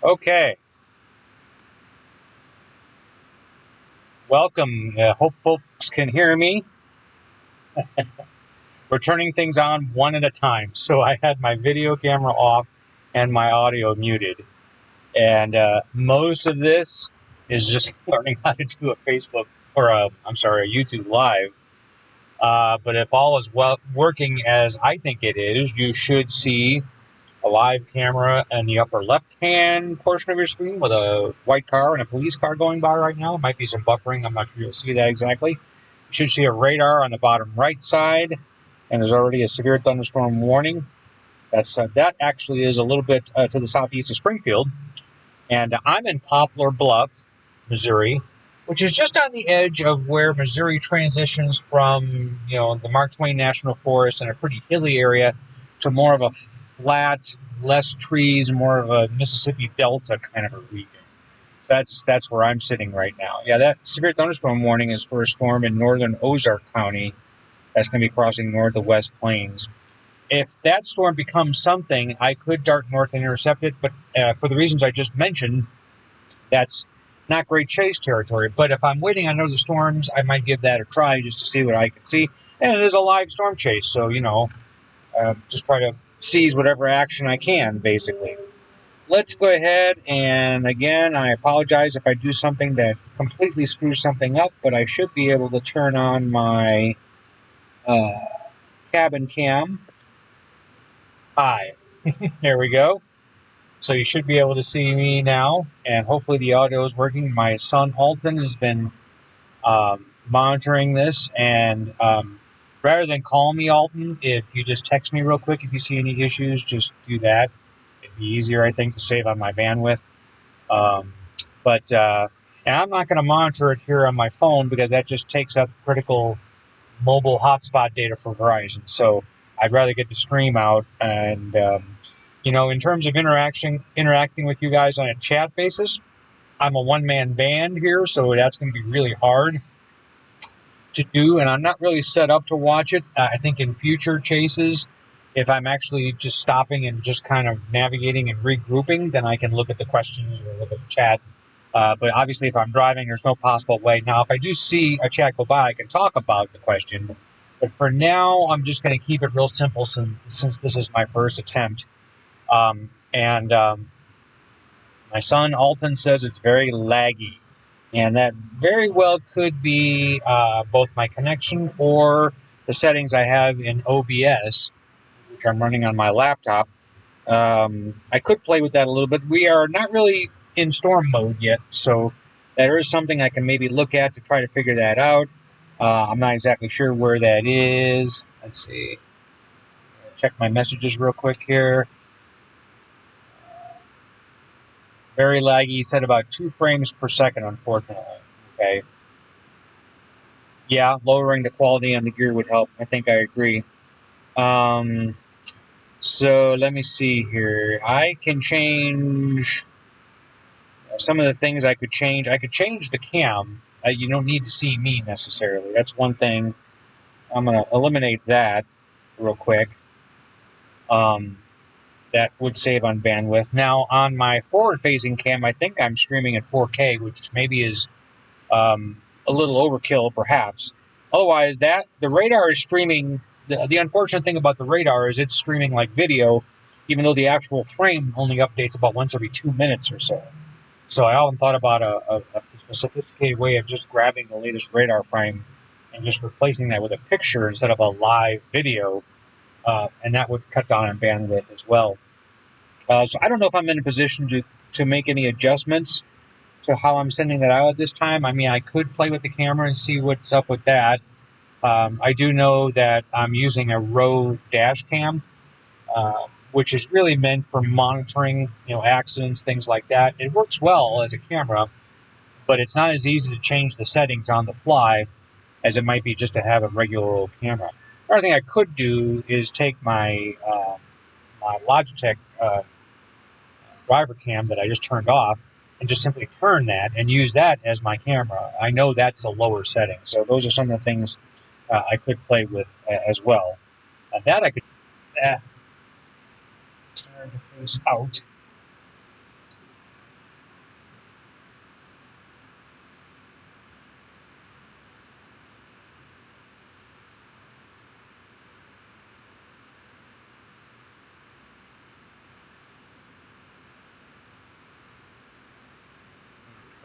Okay, welcome. Hope folks can hear me. We're turning things on one at a time. So I had my video camera off and my audio muted. And most of this is just learning how to do a Facebook or a YouTube live. But if all is well working as I think it is, you should see a live camera in the upper left-hand portion of your screen with a white car and a police car going by right now. Might be some buffering. I'm not sure you'll see that exactly. You should see a radar on the bottom right side, and there's already a severe thunderstorm warning. That actually is a little bit to the southeast of Springfield, and I'm in Poplar Bluff, Missouri, which is just on the edge of where Missouri transitions from, the Mark Twain National Forest and a pretty hilly area to more of a flat, less trees, more of a Mississippi Delta kind of a region. So that's where I'm sitting right now. Yeah, that severe thunderstorm warning is for a storm in northern Ozark County that's going to be crossing north of West Plains. If that storm becomes something, I could dart north and intercept it, but for the reasons I just mentioned, that's not great chase territory. But if I'm waiting on other storms, I might give that a try just to see what I can see. And it is a live storm chase, so, just try to seize whatever action I can, basically. Let's go ahead, and again, I apologize if I do something that completely screws something up, but I should be able to turn on my cabin cam. Hi. There we go. So you should be able to see me now, and hopefully the audio is working. My son Alton has been monitoring this, and rather than call me Alton, if you just text me real quick if you see any issues, just do that. It'd be easier, I think, to save on my bandwidth. Um, and I'm not going to monitor it here on my phone because that just takes up critical mobile hotspot data for Verizon. So I'd rather get the stream out. And in terms of interacting with you guys on a chat basis, I'm a one-man band here, so that's going to be really hard to do, and I'm not really set up to watch it. I think in future chases, if I'm actually just stopping and just kind of navigating and regrouping, then I can look at the questions or look at the chat. But obviously, if I'm driving, there's no possible way. Now, if I do see a chat go by, I can talk about the question. But for now, I'm just going to keep it real simple since this is my first attempt. And my son Alton says it's very laggy. And that very well could be both my connection or the settings I have in OBS, which I'm running on my laptop. I could play with that a little bit. We are not really in storm mode yet, so there is something I can maybe look at to try to figure that out. I'm not exactly sure where that is. Let's see. Check my messages real quick here. Very laggy. Said about 2 frames per second, unfortunately. Okay. Yeah, lowering the quality on the gear would help. I think I agree. So let me see here. I can change some of the things I could change. I could change the cam. You don't need to see me necessarily. That's one thing. I'm going to eliminate that real quick. That would save on bandwidth. Now, on my forward-facing cam, I think I'm streaming at 4K, which maybe is a little overkill, perhaps. Otherwise, the radar is streaming. The unfortunate thing about the radar is it's streaming like video, even though the actual frame only updates about once every 2 minutes or so. So I often thought about a sophisticated way of just grabbing the latest radar frame and just replacing that with a picture instead of a live video, and that would cut down on bandwidth as well. So I don't know if I'm in a position to make any adjustments to how I'm sending that out at this time. I mean, I could play with the camera and see what's up with that. I do know that I'm using a Rode dash cam, which is really meant for monitoring, accidents, things like that. It works well as a camera, but it's not as easy to change the settings on the fly as it might be just to have a regular old camera. Another thing I could do is take my my Logitech driver cam that I just turned off and just simply turn that and use that as my camera. I know that's a lower setting, so those are some of the things I could play with as well. That I could turn the face out.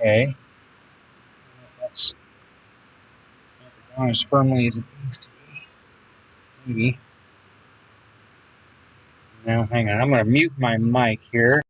Okay. That's not as firmly as it needs to be. Maybe. Now, hang on. I'm going to mute my mic here.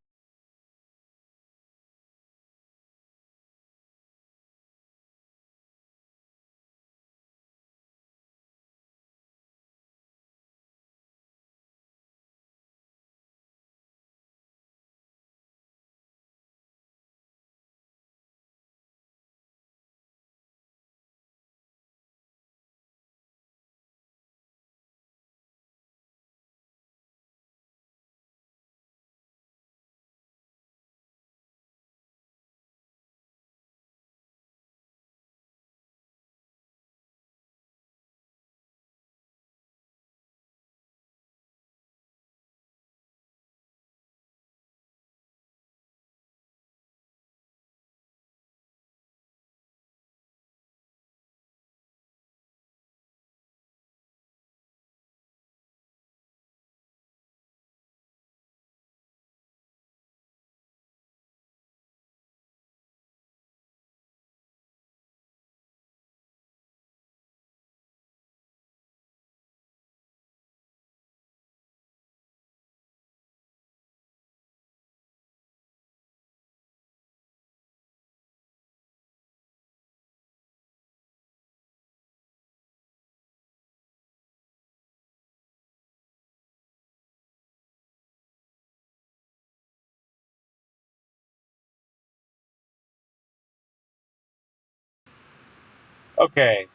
Okay.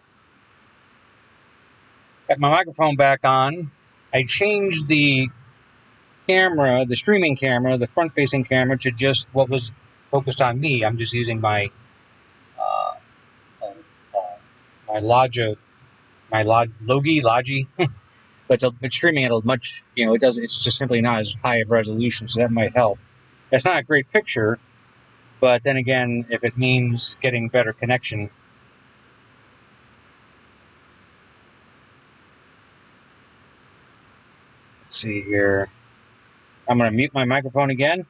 Got my microphone back on. I changed the camera, the streaming camera, the front-facing camera, to just what was focused on me. I'm just using my uh, my Logi, but it's streaming at a much, it's just simply not as high of resolution, so that might help. It's not a great picture, but then again, if it means getting better connection. Let's see here. I'm going to mute my microphone again.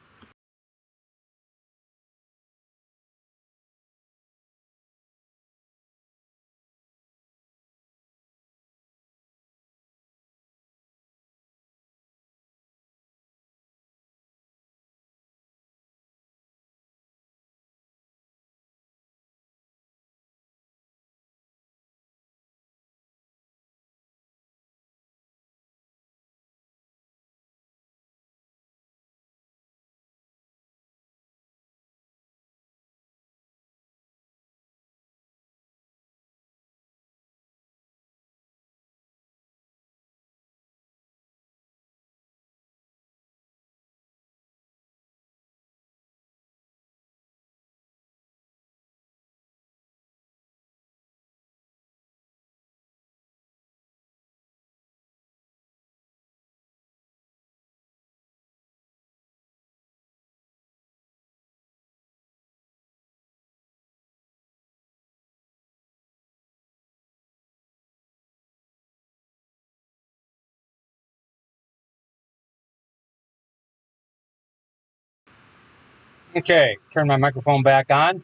Okay, turn my microphone back on.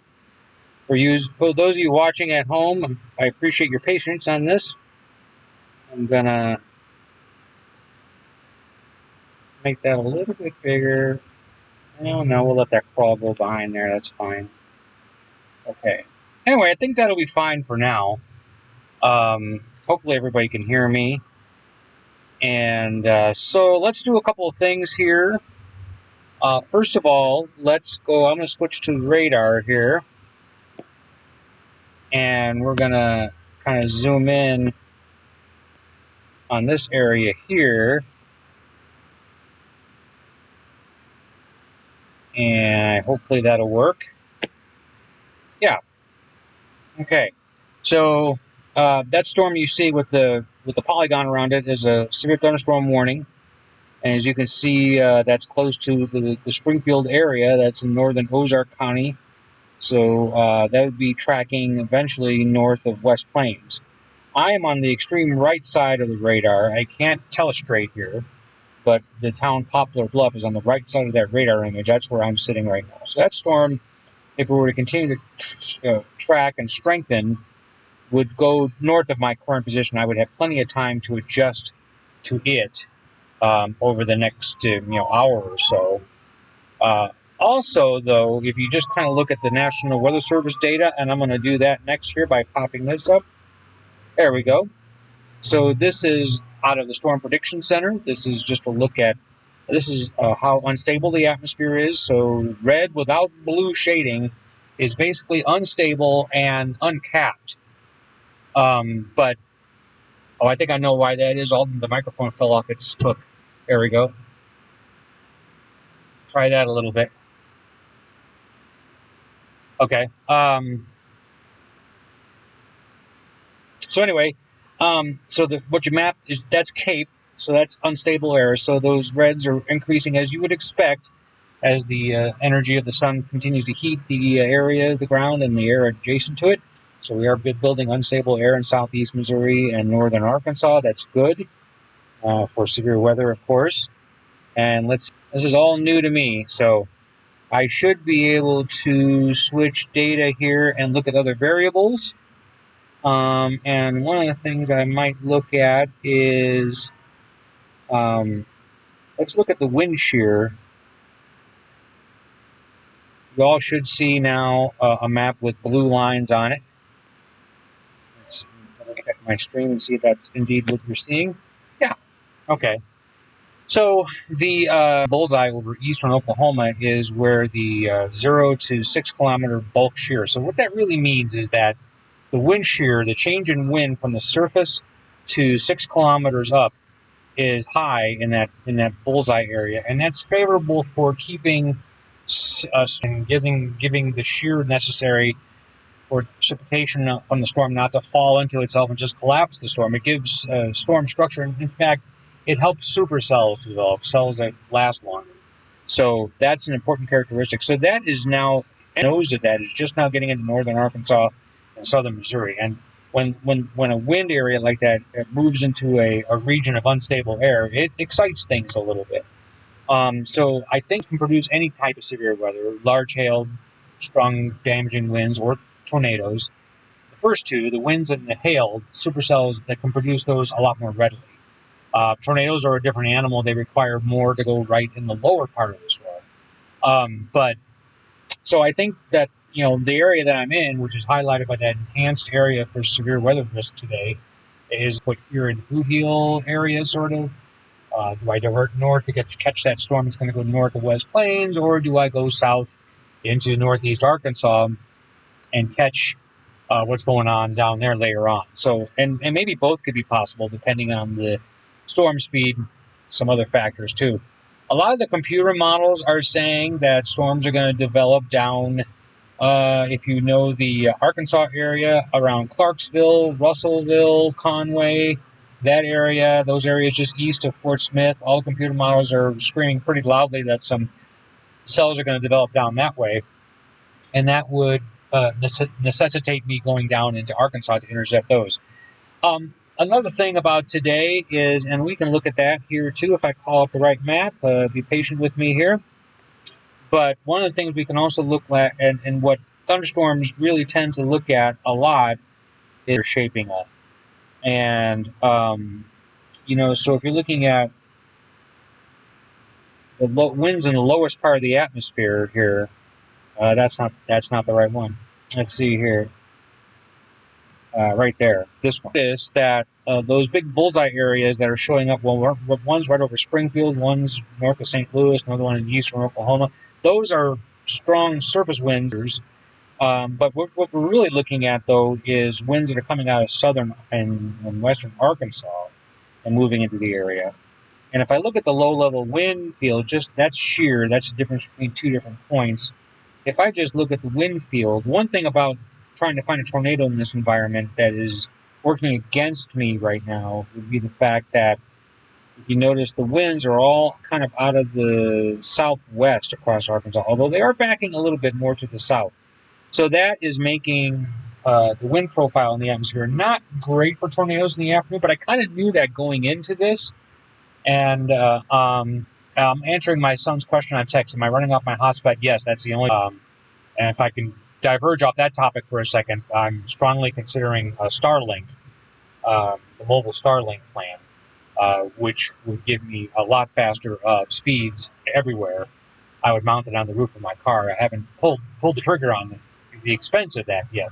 For those of you watching at home, I appreciate your patience on this. I'm gonna make that a little bit bigger. No, we'll let that crawl go behind there. That's fine. Okay. Anyway, I think that'll be fine for now. Hopefully everybody can hear me. And so let's do a couple of things here. First of all, let's go. I'm going to switch to radar here. And we're going to kind of zoom in on this area here. And hopefully that'll work. Yeah. Okay. So that storm you see with the polygon around it is a severe thunderstorm warning. And as you can see, that's close to the Springfield area. That's in northern Ozark County. So that would be tracking eventually north of West Plains. I am on the extreme right side of the radar. I can't telestrate here, but the town Poplar Bluff is on the right side of that radar image. That's where I'm sitting right now. So that storm if it were to continue to track and strengthen, would go north of my current position. I would have plenty of time to adjust to it over the next hour or so. Also, though, if you just kind of look at the National Weather Service data, and I'm going to do that next here by popping this up. There we go. So this is out of the Storm Prediction Center. This is just a look at, this is how unstable the atmosphere is. So red without blue shading is basically unstable and uncapped. But, I think I know why that is. The microphone fell off its hook. There we go. Try that a little bit. Okay. So anyway, what you map is, that's Cape, so that's unstable air. So those reds are increasing as you would expect as the energy of the sun continues to heat the area of the ground and the air adjacent to it. So we are building unstable air in southeast Missouri and northern Arkansas. That's good for severe weather, of course. And this is all new to me, so I should be able to switch data here and look at other variables. And one of the things I might look at is, let's look at the wind shear. You all should see now a map with blue lines on it. Let's check my stream and see if that's indeed what you're seeing. Yeah, okay. So the bullseye over eastern Oklahoma is where the 0 to 6 kilometer bulk shear. So what that really means is that the wind shear, the change in wind from the surface to 6 kilometers up, is high in that bullseye area, and that's favorable for keeping us and giving the shear necessary for precipitation from the storm not to fall into itself and just collapse the storm. It gives storm structure, and in fact, it helps supercells develop, cells that last longer. So that's an important characteristic. So that is now, knows that is just now getting into northern Arkansas and southern Missouri. And when a wind area like that moves into a region of unstable air, it excites things a little bit. So I think it can produce any type of severe weather, large hail, strong damaging winds, or tornadoes. The first two, the winds and the hail, supercells that can produce those a lot more readily. Tornadoes are a different animal. They require more to go right in the lower part of the storm. So I think that, the area that I'm in, which is highlighted by that enhanced area for severe weather risk today, is what you're in the bootheel area, sort of. Do I divert north to catch that storm? It's going to go north of West Plains, or do I go south into northeast Arkansas and catch what's going on down there later on? So, and maybe both could be possible depending on the storm speed, some other factors too. A lot of the computer models are saying that storms are going to develop down, if you know the Arkansas area around Clarksville, Russellville, Conway, that area, those areas just east of Fort Smith. All the computer models are screaming pretty loudly that some cells are going to develop down that way. And that would necessitate me going down into Arkansas to intercept those. Another thing about today is, and we can look at that here too if I call up the right map, be patient with me here. But one of the things we can also look at, and what thunderstorms really tend to look at a lot, is their shaping up. And, so if you're looking at the winds in the lowest part of the atmosphere here, that's not the right one. Let's see here. Right there, this one is that those big bullseye areas that are showing up. Well, one's right over Springfield, one's north of St. Louis, another one in eastern Oklahoma. Those are strong surface winds. But what we're really looking at, though, is winds that are coming out of southern and western Arkansas and moving into the area. And if I look at the low-level wind field, that's shear. That's the difference between two different points. If I just look at the wind field, one thing about trying to find a tornado in this environment that is working against me right now would be the fact that, if you notice, the winds are all kind of out of the southwest across Arkansas, although they are backing a little bit more to the south. So that is making the wind profile in the atmosphere not great for tornadoes in the afternoon, but I kind of knew that going into this. And I'm answering my son's question on text. Am I running off my hotspot? Yes, that's the only. And if I can diverge off that topic for a second, I'm strongly considering Starlink, the mobile Starlink plan, which would give me a lot faster speeds everywhere. I would mount it on the roof of my car. I haven't pulled the trigger on the expense of that yet,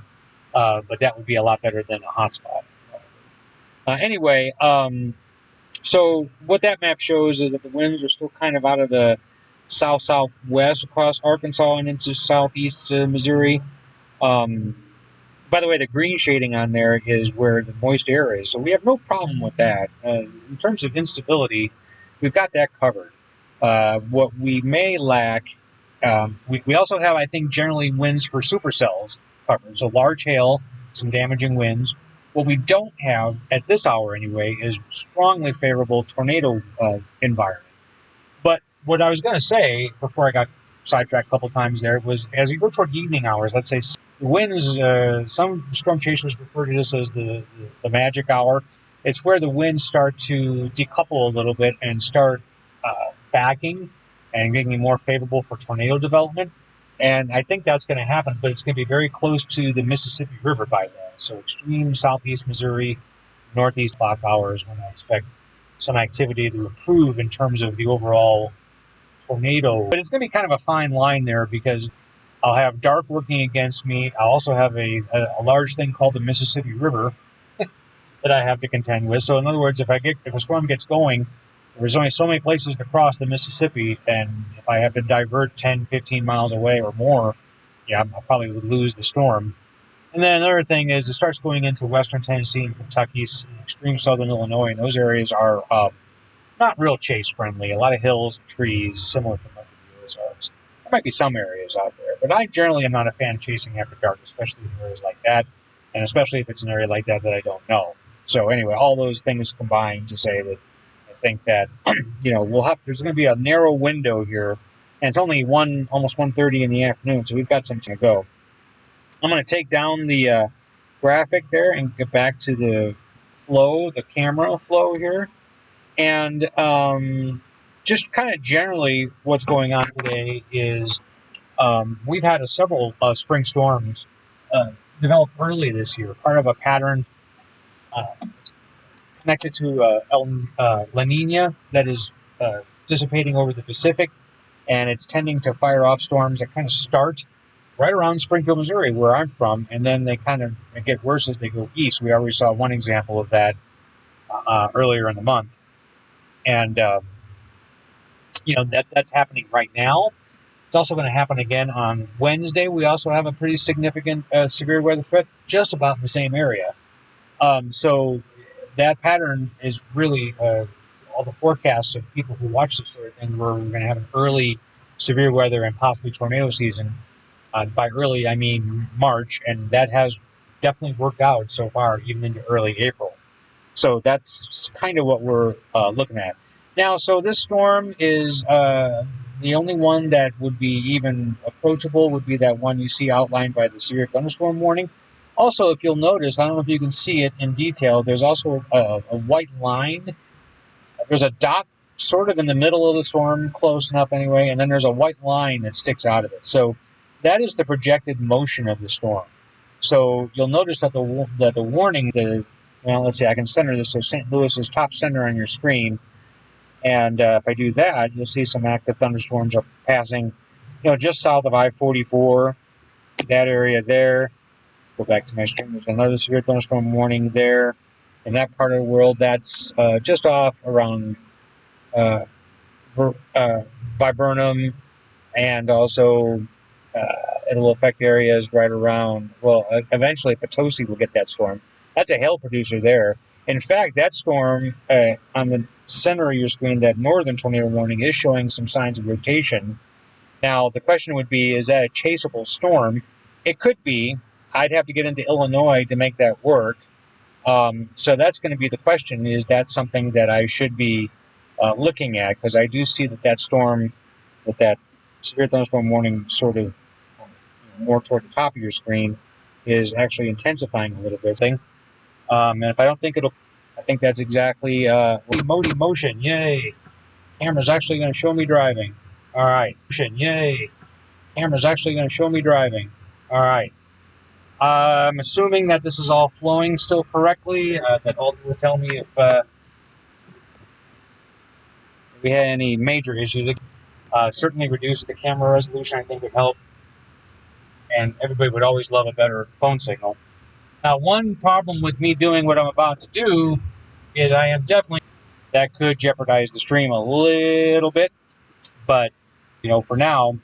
but that would be a lot better than a hotspot. Anyway, so what that map shows is that the winds are still kind of out of the south-southwest across Arkansas and into southeast Missouri. By the way, the green shading on there is where the moist air is, so we have no problem with that. In terms of instability, we've got that covered. What we may lack, we also have, I think, generally winds for supercells covered, so large hail, some damaging winds. What we don't have, at this hour anyway, is strongly favorable tornado environment. But what I was going to say before I got sidetracked a couple times there was, as you go toward evening hours, let's say the winds, some storm chasers refer to this as the magic hour. It's where the winds start to decouple a little bit and start backing and getting more favorable for tornado development. And I think that's going to happen, but it's going to be very close to the Mississippi River by then. So extreme southeast Missouri, northeast block hours when I expect some activity to improve in terms of the overall tornado. But it's going to be kind of a fine line there because I'll have dark working against me. I'll also have a large thing called the Mississippi River that I have to contend with. So in other words, if a storm gets going, there's only so many places to cross the Mississippi, and if I have to divert 10, 15 miles away or more, yeah, I probably would lose the storm. And then another thing is it starts going into western Tennessee and Kentucky, extreme southern Illinois, and those areas are not real chase friendly. A lot of hills and trees, similar to much of the Ozarks. There might be some areas out there, but I generally am not a fan of chasing after dark, especially in areas like that, and especially if it's an area like that that I don't know. So anyway, all those things combined to say that I think that there's going to be a narrow window here, and it's only almost 1:30 in the afternoon, so we've got some time to go. I'm going to take down the graphic there and get back to the flow, the camera flow here. And just kind of generally what's going on today is we've had several spring storms develop early this year, part of a pattern connected to La Nina that is dissipating over the Pacific, and it's tending to fire off storms that kind of start right around Springfield, Missouri, where I'm from, and then they kind of get worse as they go east. We already saw one example of that earlier in the month. And, that's happening right now. It's also going to happen again on Wednesday. We also have a pretty significant severe weather threat just about in the same area. So that pattern is really all the forecasts of people who watch this sort of thing where we're going to have an early severe weather and possibly tornado season. By early, I mean March, and that has definitely worked out so far, even into early April. So that's kind of what we're looking at. Now, so this storm is the only one that would be even approachable would be that one you see outlined by the severe thunderstorm warning. Also, if you'll notice, I don't know if you can see it in detail, there's also a white line. There's a dot sort of in the middle of the storm, close enough anyway, and then there's a white line that sticks out of it. So that is the projected motion of the storm. So you'll notice that the warning, let's see, I can center this so St. Louis is top center on your screen. And if I do that, you'll see some active thunderstorms are passing, just south of I-44, that area there. Let's go back to my screen. There's another severe thunderstorm warning there. In that part of the world, that's just off around Viburnum, and also it'll affect areas right around, eventually Potosi will get that storm. That's a hail producer there. In fact, that storm on the center of your screen, that northern tornado warning, is showing some signs of rotation. Now, the question would be, is that a chaseable storm? It could be. I'd have to get into Illinois to make that work. So that's going to be the question. Is that something that I should be looking at? Because I do see that storm, with that severe thunderstorm warning sort of more toward the top of your screen, is actually intensifying a little bit. And if I don't think I think that's exactly motion. Yay! Camera's actually going to show me driving. All right, motion. Yay! Camera's actually going to show me driving. All right. I'm assuming that this is all flowing still correctly. That Alter will tell me if we had any major issues. Certainly reduce the camera resolution, I think, would help. And everybody would always love a better phone signal. Now, one problem with me doing what I'm about to do is I am definitely, that could jeopardize the stream a little bit. But, you know, for now,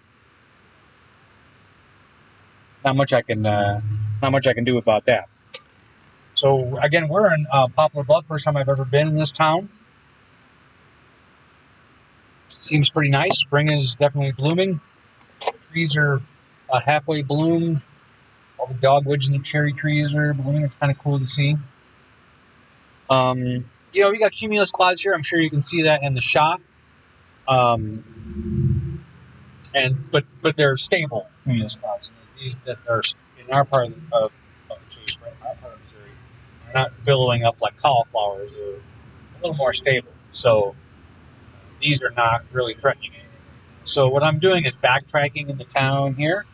not much I can do about that. So again, we're in Poplar Bluff. First time I've ever been in this town. Seems pretty nice. Spring is definitely blooming. The trees are halfway bloomed. All the dogwoods and the cherry trees are blooming. It's kind of cool to see. You know, we got cumulus clouds here. I'm sure you can see that in the shot. But they're stable cumulus clouds. These that are in our part of the chase, right? Our part of Missouri, are not billowing up like cauliflowers. They're a little more stable. So these are not really threatening anything. So what I'm doing is backtracking in the town here.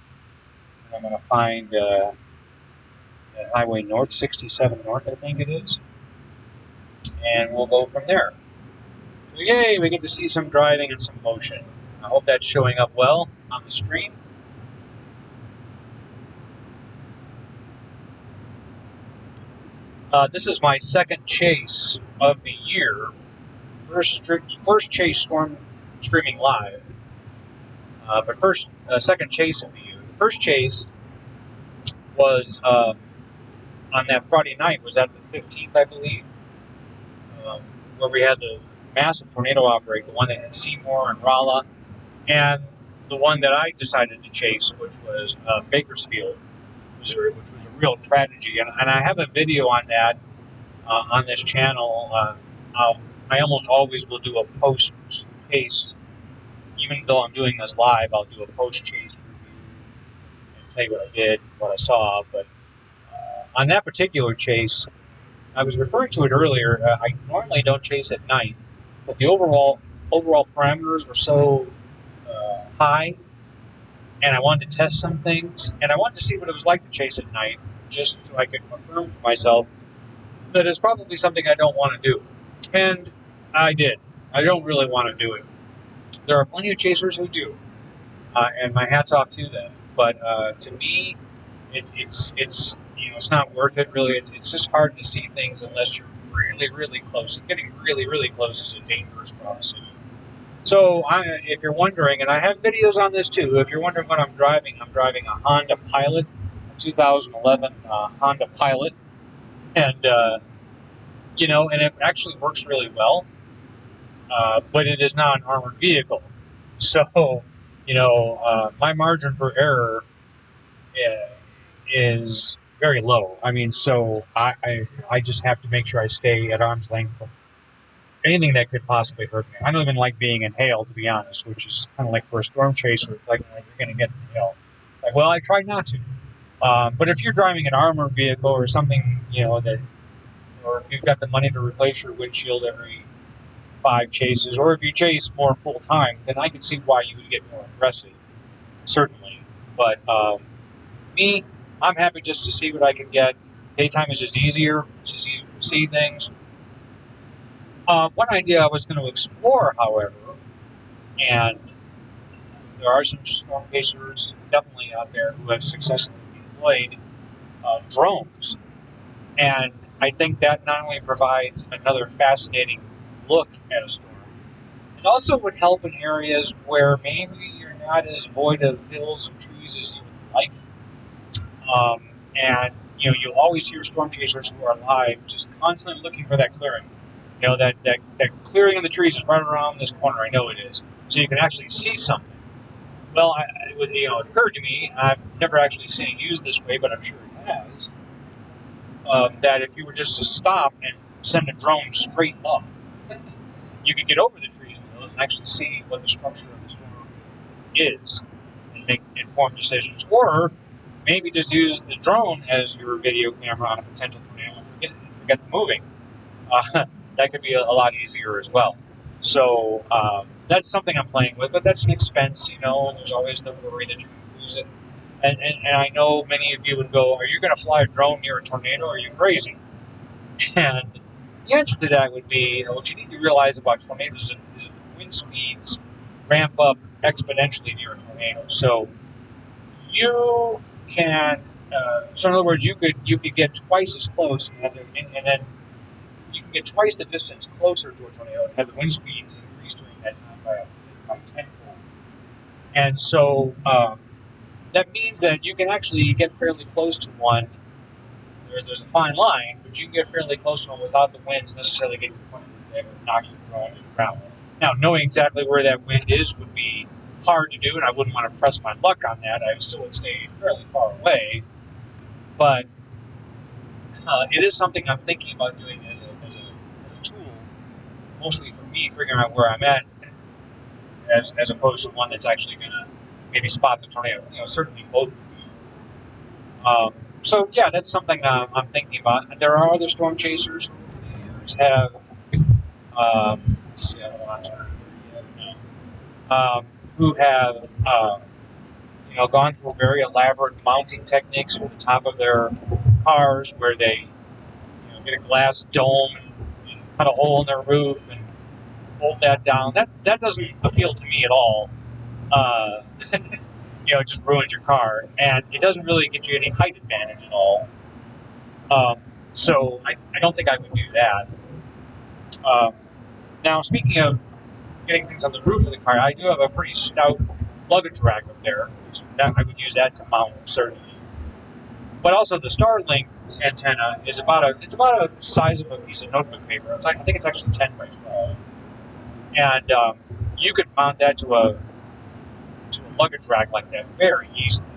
And I'm going to find Highway North, 67 North, I think it is. And we'll go from there. So yay, we get to see some driving and some motion. I hope that's showing up well on the stream. This is my second chase of the year. First chase streaming live. But second chase of the year. The first chase was on that Friday night. Was that the 15th, I believe, where we had the massive tornado outbreak, the one that hit Seymour and Rolla, and the one that I decided to chase, which was Bakersfield, Missouri, which was a real tragedy. And I have a video on that on this channel. I almost always will do a post-chase, even though I'm doing this live, I'll do a post-chase review and tell you what I did, what I saw. But on that particular chase, I was referring to it earlier. I normally don't chase at night, but the overall parameters were so high, and I wanted to test some things, and I wanted to see what it was like to chase at night, just so I could confirm to myself that it's probably something I don't want to do. And I did. I don't really want to do it. There are plenty of chasers who do, and my hat's off to them. But to me, it's you know, it's not worth it really. It's just hard to see things unless you're really close. And getting really close is a dangerous proposition. So if you're wondering, and I have videos on this too. If you're wondering what I'm driving a Honda Pilot, a 2011 Honda Pilot, and you know, and it actually works really well. But it is not an armored vehicle. So, you know, my margin for error is very low. I mean, so I just have to make sure I stay at arm's length from anything that could possibly hurt me. I don't even like being inhaled, to be honest, which is kind of like for a storm chaser. It's like you're going to get inhaled. Like, well, I try not to. But if you're driving an armored vehicle or something, you know, that, or if you've got the money to replace your windshield every 5 chases, or if you chase more full time, then I can see why you would get more aggressive, certainly. But me, I'm happy just to see what I can get. Daytime is just easier. It's just easier to see things. One idea I was going to explore, however, and there are some storm chasers definitely out there who have successfully deployed drones, and I think that not only provides another fascinating look at a storm, it also would help in areas where maybe you're not as void of hills and trees as you would like. And you know, you'll always hear storm chasers who are live just constantly looking for that clearing. You know, that clearing in the trees is right around this corner. I know it is. So you can actually see something. Well, it occurred to me, I've never actually seen it used this way, but I'm sure it has, that if you were just to stop and send a drone straight up, you could get over the trees and hills and actually see what the structure of the storm is and make informed decisions. Or maybe just use the drone as your video camera on a potential tornado and forget the moving. That could be a lot easier as well. So that's something I'm playing with, but that's an expense. You know, there's always the worry that you're going to use it. And I know many of you would go, are you going to fly a drone near a tornado? Are you crazy? And the answer to that would be, what you need to realize about tornadoes is that the wind speeds ramp up exponentially near a tornado. So you can, so in other words, you could get twice as close, and then you can get twice the distance closer to a tornado and have the wind speeds increase during that time by tenfold. And so that means that you can actually get fairly close to one. There's a fine line, but you can get fairly close to one without the winds necessarily getting to the point where they would knock your drone to the ground. Now, knowing exactly where that wind is would be hard to do, and I wouldn't want to press my luck on that. I still would stay fairly far away, but it is something I'm thinking about doing as a tool, mostly for me figuring out where I'm at, as opposed to one that's actually going to maybe spot the tornado. Certainly both would be. So yeah, that's something I'm thinking about. There are other storm chasers who have. Let's see, I don't want to turn it yet. No. Who have gone through very elaborate mounting techniques over the top of their cars, where they get a glass dome and cut a hole in their roof and hold that down. That doesn't appeal to me at all. It just ruins your car, and it doesn't really get you any height advantage at all. So I don't think I would do that. Now, speaking of getting things on the roof of the car, I do have a pretty stout luggage rack up there. I would use that to mount, certainly. But also the Starlink antenna is about a size of a piece of notebook paper. I think it's actually 10 by 12, and you could mount that to a luggage rack like that very easily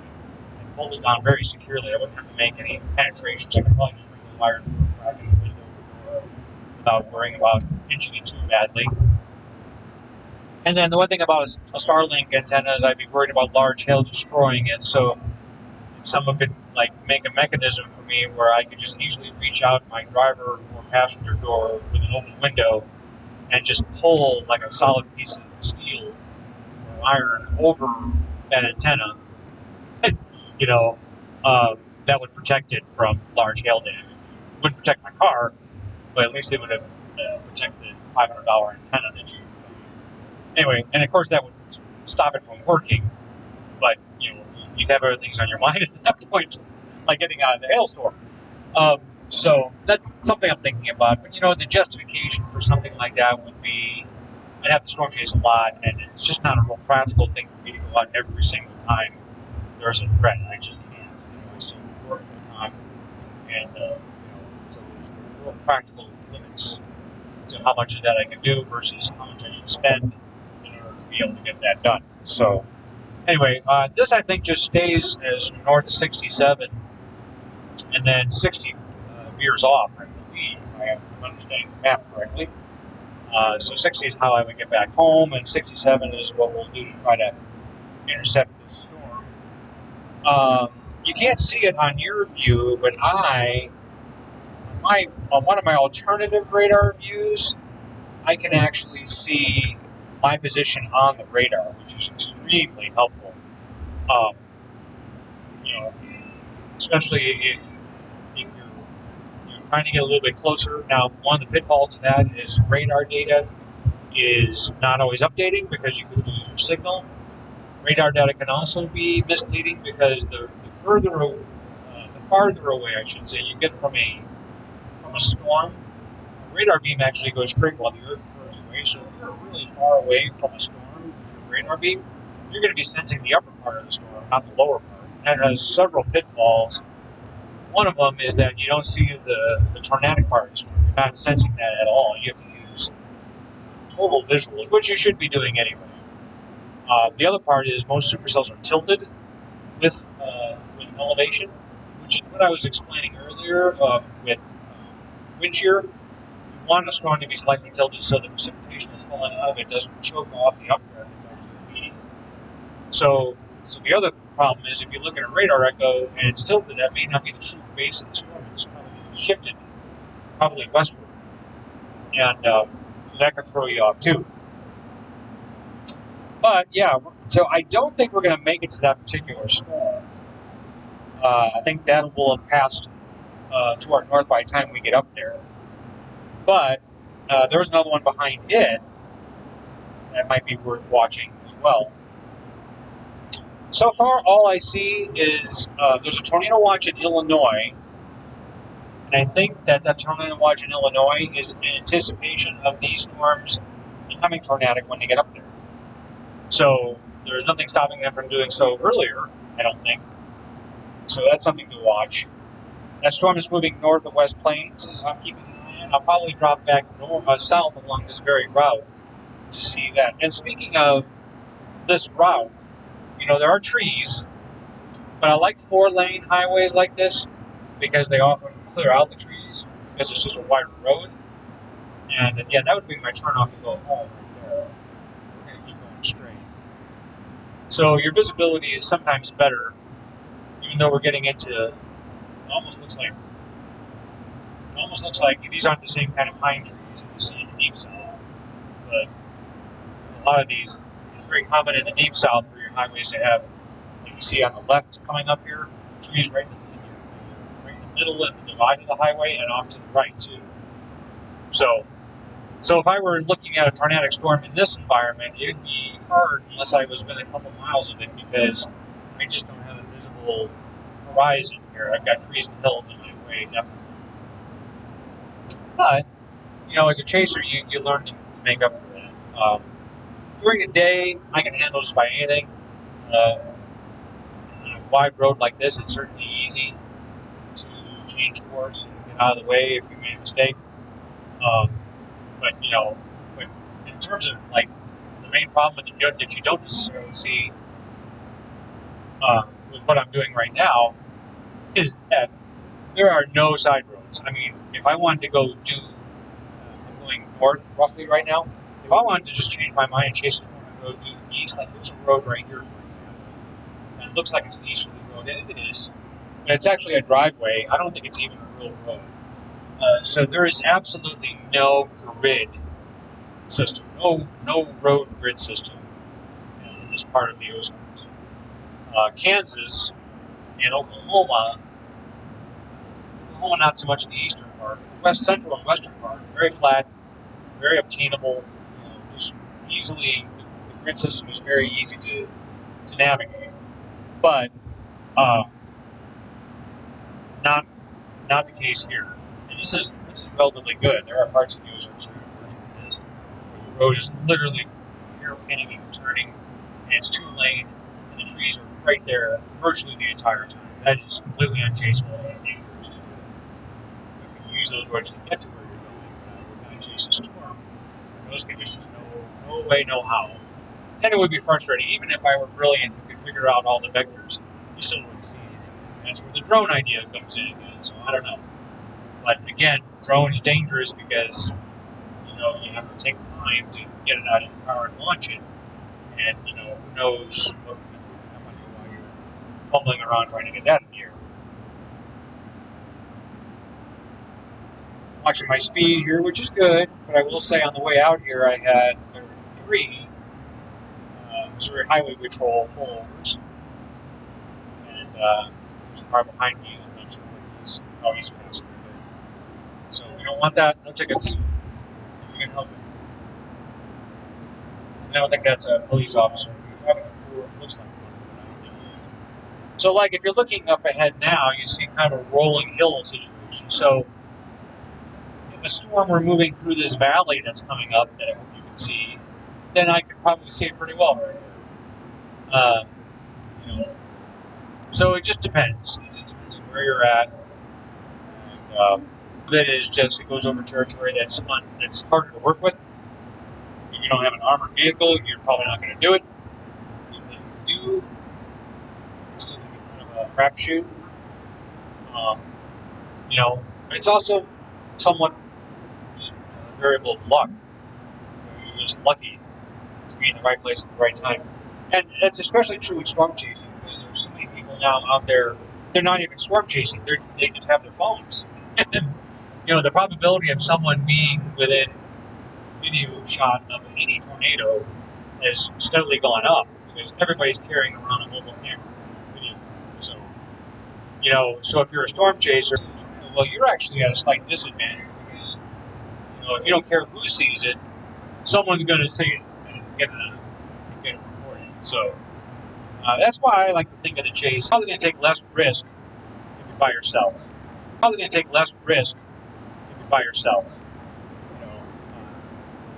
and hold it down very securely. I wouldn't have to make any penetrations. I could probably just bring the wire through a crack in the window without worrying about pinching it too badly. And then the one thing about a Starlink antenna is I'd be worried about large hail destroying it. So someone could make a mechanism for me where I could just easily reach out my driver or passenger door with an open window and just pull like a solid piece of steel or iron over that antenna. That would protect it from large hail damage. It wouldn't protect my car, but at least it would have protected the $500 antenna that you. Anyway, and of course that would stop it from working, but you'd have other things on your mind at that point, like getting out of the hailstorm. So that's something I'm thinking about. But the justification for something like that would be I'd have to storm chase a lot, and it's just not a real practical thing for me to go out every single time there's a threat. I just can't. I still work full time, and so there's real practical limits to how much of that I can do versus how much I should spend in order to be able to get that done. So anyway, this I think just stays as north 67, and then 60 veers off, I believe. I am understanding the map correctly. So 60 is how I would get back home, and 67 is what we'll do to try to intercept this storm. You can't see it on your view, but on one of my alternative radar views, I can actually see my position on the radar, which is extremely helpful. Especially if you're trying to get a little bit closer. Now, one of the pitfalls to that is radar data is not always updating because you could lose your signal. Radar data can also be misleading because the farther away, I should say, you get from a storm, a radar beam actually goes straight while the Earth curves away. So if you're really far away from a storm with your radar beam, you're going to be sensing the upper part of the storm, not the lower part. And it has several pitfalls. One of them is that you don't see the tornadic part of the storm. You're not sensing that at all. You have to use total visuals, which you should be doing anyway. The other part is most supercells are tilted with elevation, which is what I was explaining earlier with wind shear. You want a storm to be slightly tilted so the precipitation that's falling out of it doesn't choke off the updraft it's actually feeding. So the other problem is if you look at a radar echo and it's tilted, that may not be the true base of the storm. It's probably shifted, probably westward, and so that could throw you off too. But yeah, So I don't think we're going to make it to that particular storm. I think that will have passed to our north by the time we get up there. But there's another one behind it that might be worth watching as well. So far, all I see is there's a tornado watch in Illinois, and I think that tornado watch in Illinois is in anticipation of these storms becoming tornadic when they get up there. So there's nothing stopping them from doing so earlier, I don't think. So that's something to watch. That storm is moving north of West Plains, as I'm keeping an eye on. I'll probably drop back south along this very route to see that. And speaking of this route, there are trees, but I like 4-lane highways like this because they often clear out the trees because it's just a wider road. And yeah, that would be my turnoff to go home right there. We're going to keep going straight. So your visibility is sometimes better, even though we're getting into, it almost looks like these aren't the same kind of pine trees that you see in the deep south. But a lot of these, it's very common in the deep south for your highways to have, like you see on the left coming up here, trees right in the middle of the divide of the highway and off to the right too. So if I were looking at a tornadic storm in this environment, it would be hard unless I was within a couple miles of it because I just don't have a visible horizon here. I've got trees and hills in my way, definitely. But, as a chaser, you learn to make up for that. During a day, I can handle just about anything. On a wide road like this, it's certainly easy to change course and get out of the way if you made a mistake. But in terms of like the main problem with the judge that you don't necessarily see with what I'm doing right now is that there are no side roads. I mean, if I wanted to go I'm going north roughly right now. If I wanted to just change my mind and chase the corner and go due east, like there's a road right here, and it looks like it's an easterly road, and it is, but it's actually a driveway. I don't think it's even a real road. So there is absolutely no grid system, no road grid system in this part of the Ozarks. Kansas and Oklahoma not so much the eastern part, west central and western part, very flat, very obtainable, just easily, the grid system is very easy to navigate. But not the case here. And this is relatively good. There are parts of the Ozarks that are worse than this, where the road is literally hairpinning and turning, and it's 2-lane, and the trees are right there virtually the entire time. That is completely unchaseable and dangerous to do. You can use those roads to get to where you're going, but we're going to chase a storm. In those conditions, no way, no how. And it would be frustrating, even if I were brilliant and could figure out all the vectors, you still wouldn't see anything. That's where the drone idea comes in again, so I don't know. But again, drone is dangerous because, you have to take time to get it out of the car and launch it. And, who knows what could come on you while you're fumbling around trying to get that in the air. Watching my speed here, which is good, but I will say on the way out here, there were 3 Missouri Highway Patrol pullovers. And there's a car behind me, I'm not sure what he's passing. So we don't want that, no tickets, if you can help it. I don't think that's a police officer. He's driving a Ford, looks like one, but I don't know yet. So like if you're looking up ahead now, you see kind of a rolling hill situation. So if a storm were moving through this valley that's coming up that I hope you can see, then I could probably see it pretty well right here. So it just depends. It just depends on where you're at. And that is just, it goes over territory that's harder to work with. If you don't have an armored vehicle, you're probably not going to do it. Even if you do, it's still going to be kind of a crapshoot. It's also somewhat just a variable of luck. You're just lucky to be in the right place at the right time. And that's especially true with storm chasing because there's so many people now out there, they're not even storm chasing, they just have their phones. The probability of someone being within video shot of any tornado has steadily gone up. because everybody's carrying around a mobile camera video. So, so if you're a storm chaser, well, you're actually at a slight disadvantage because, if you don't care who sees it, someone's going to see it and get it recorded. So that's why I like to think of the chase. Probably going to take less risk if you're by yourself. Probably going to take less risk if you're by yourself.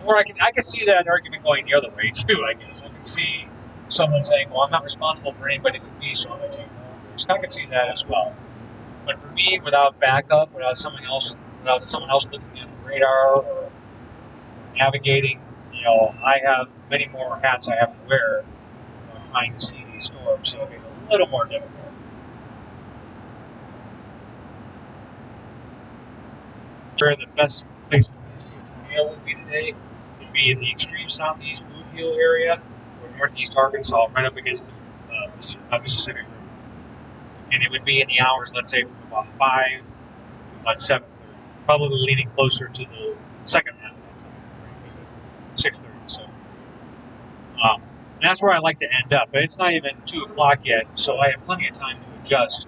Or I can see that argument going the other way too. I guess I can see someone saying, "Well, I'm not responsible for anybody with me, so I'm going to take more risk." I can see that as well. But for me, without backup, without someone else looking at the radar or navigating, I have many more hats I have to wear trying to see these storms, so it's a little more difficult. Where the best place to see a tornado would be today would be in the extreme southeast bootheel area or northeast Arkansas, right up against the Mississippi River. And it would be in the hours, let's say, from about 5 to about 7:30, probably leaning closer to the second half of that time, maybe 6:30. So that's where I like to end up. But it's not even 2 o'clock yet, so I have plenty of time to adjust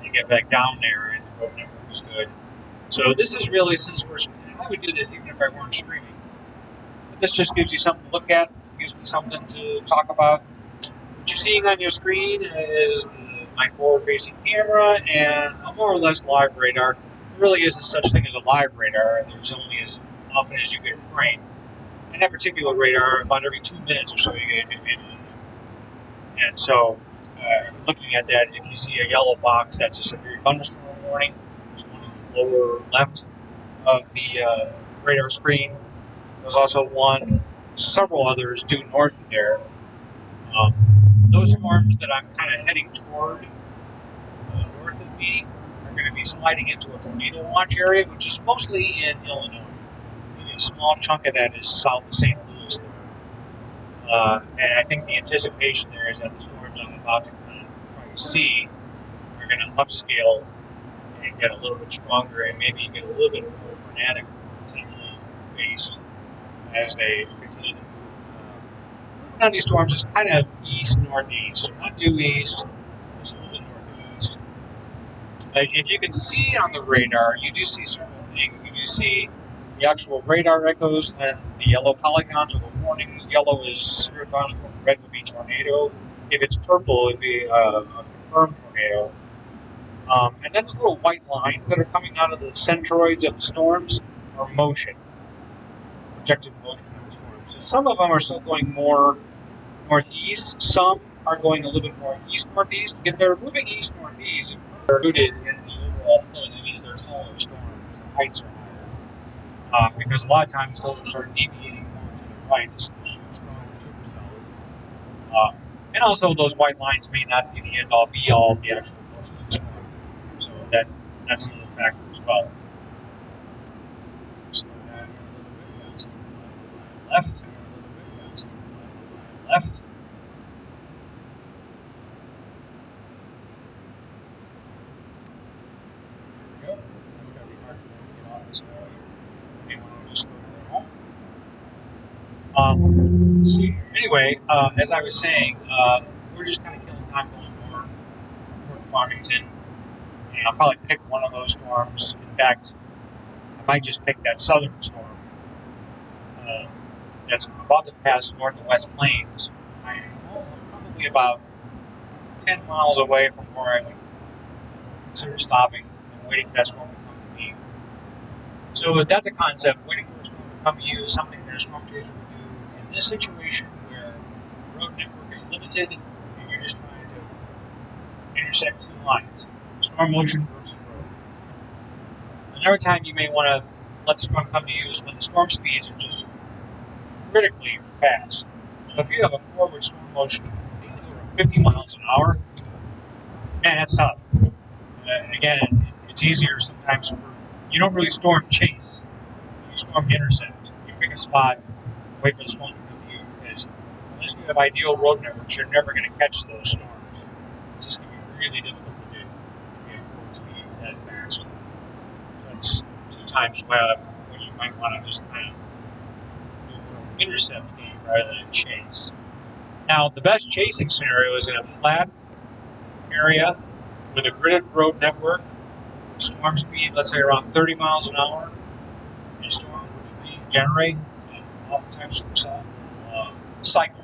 and get back down there, and the road network is good. So this is really, I would do this even if I weren't streaming. But this just gives you something to look at, gives me something to talk about. What you're seeing on your screen is my forward-facing camera and a more or less live radar. There really isn't such thing as a live radar. There's only as often as you get a frame. And that particular radar, about every 2 minutes or so, you get a new image. And so, looking at that, if you see a yellow box, that's a severe thunderstorm warning. It's one in the lower left of the radar screen. There's also several others due north of there. Those storms that I'm kind of heading toward north of me are going to be sliding into a tornado watch area, which is mostly in Illinois. Maybe a small chunk of that is south of St. Louis there. And I think the anticipation there is that the storms I'm about to kind of try to see are going to upscale and get a little bit stronger and maybe get a little bit more tornadic potentially based as they continue to move. Moving on these storms is kind of east-northeast, so not due east, just a little bit northeast. If you can see on the radar, you do see several things. You do see the actual radar echoes and the yellow polygons or the warnings. Yellow is severe thunderstorm, red would be tornado. If it's purple, it would be a confirmed tornado. And then those little white lines that are coming out of the centroids of the storms are motion, projected motion of the storms. So some of them are still going more northeast, some are going a little bit more east-northeast. If they're moving east-northeast, they're rooted in the overall flow. That means they're taller storms, the heights are higher. Because a lot of times those will start deviating more to the right, to shoot stronger supercells. And also those white lines may not be the end-all, be-all of the actual motion of the storm. So that's another factor as well. Slow down here a little bit. That's left. That's left. There we go. That's going to be hard to get off this road. You may want to just go to home. Let's see here. Anyway, as I was saying, we're just kind of killing time going north toward Farmington. And I'll probably pick one of those storms. In fact, I might just pick that southern storm that's about to pass north and west plains. I'm probably about 10 miles away from where I would consider stopping and waiting for that storm to come to me. So that's a concept, waiting for a storm to come to you, is something that a storm chaser would do in this situation where the road network is limited and you're just trying to intersect 2 lines, storm motion versus road. Another time you may want to let the storm come to you is when the storm speeds are just critically fast. So if you have a forward storm motion over 50 miles an hour, man, that's tough. Again, it's easier sometimes you don't really storm chase. You storm intercept. You pick a spot, wait for the storm to come to you, because unless you have ideal road networks, you're never going to catch those storms. It's just going to be really difficult to do if you have forward speeds that fast. So that's 2 times when you might want to just kind of do a little intercept game rather than chase. Now, the best chasing scenario is in a flat area with a gridded road network, storm speed, let's say around 30 miles an hour, and storms which regenerate, and oftentimes cycle.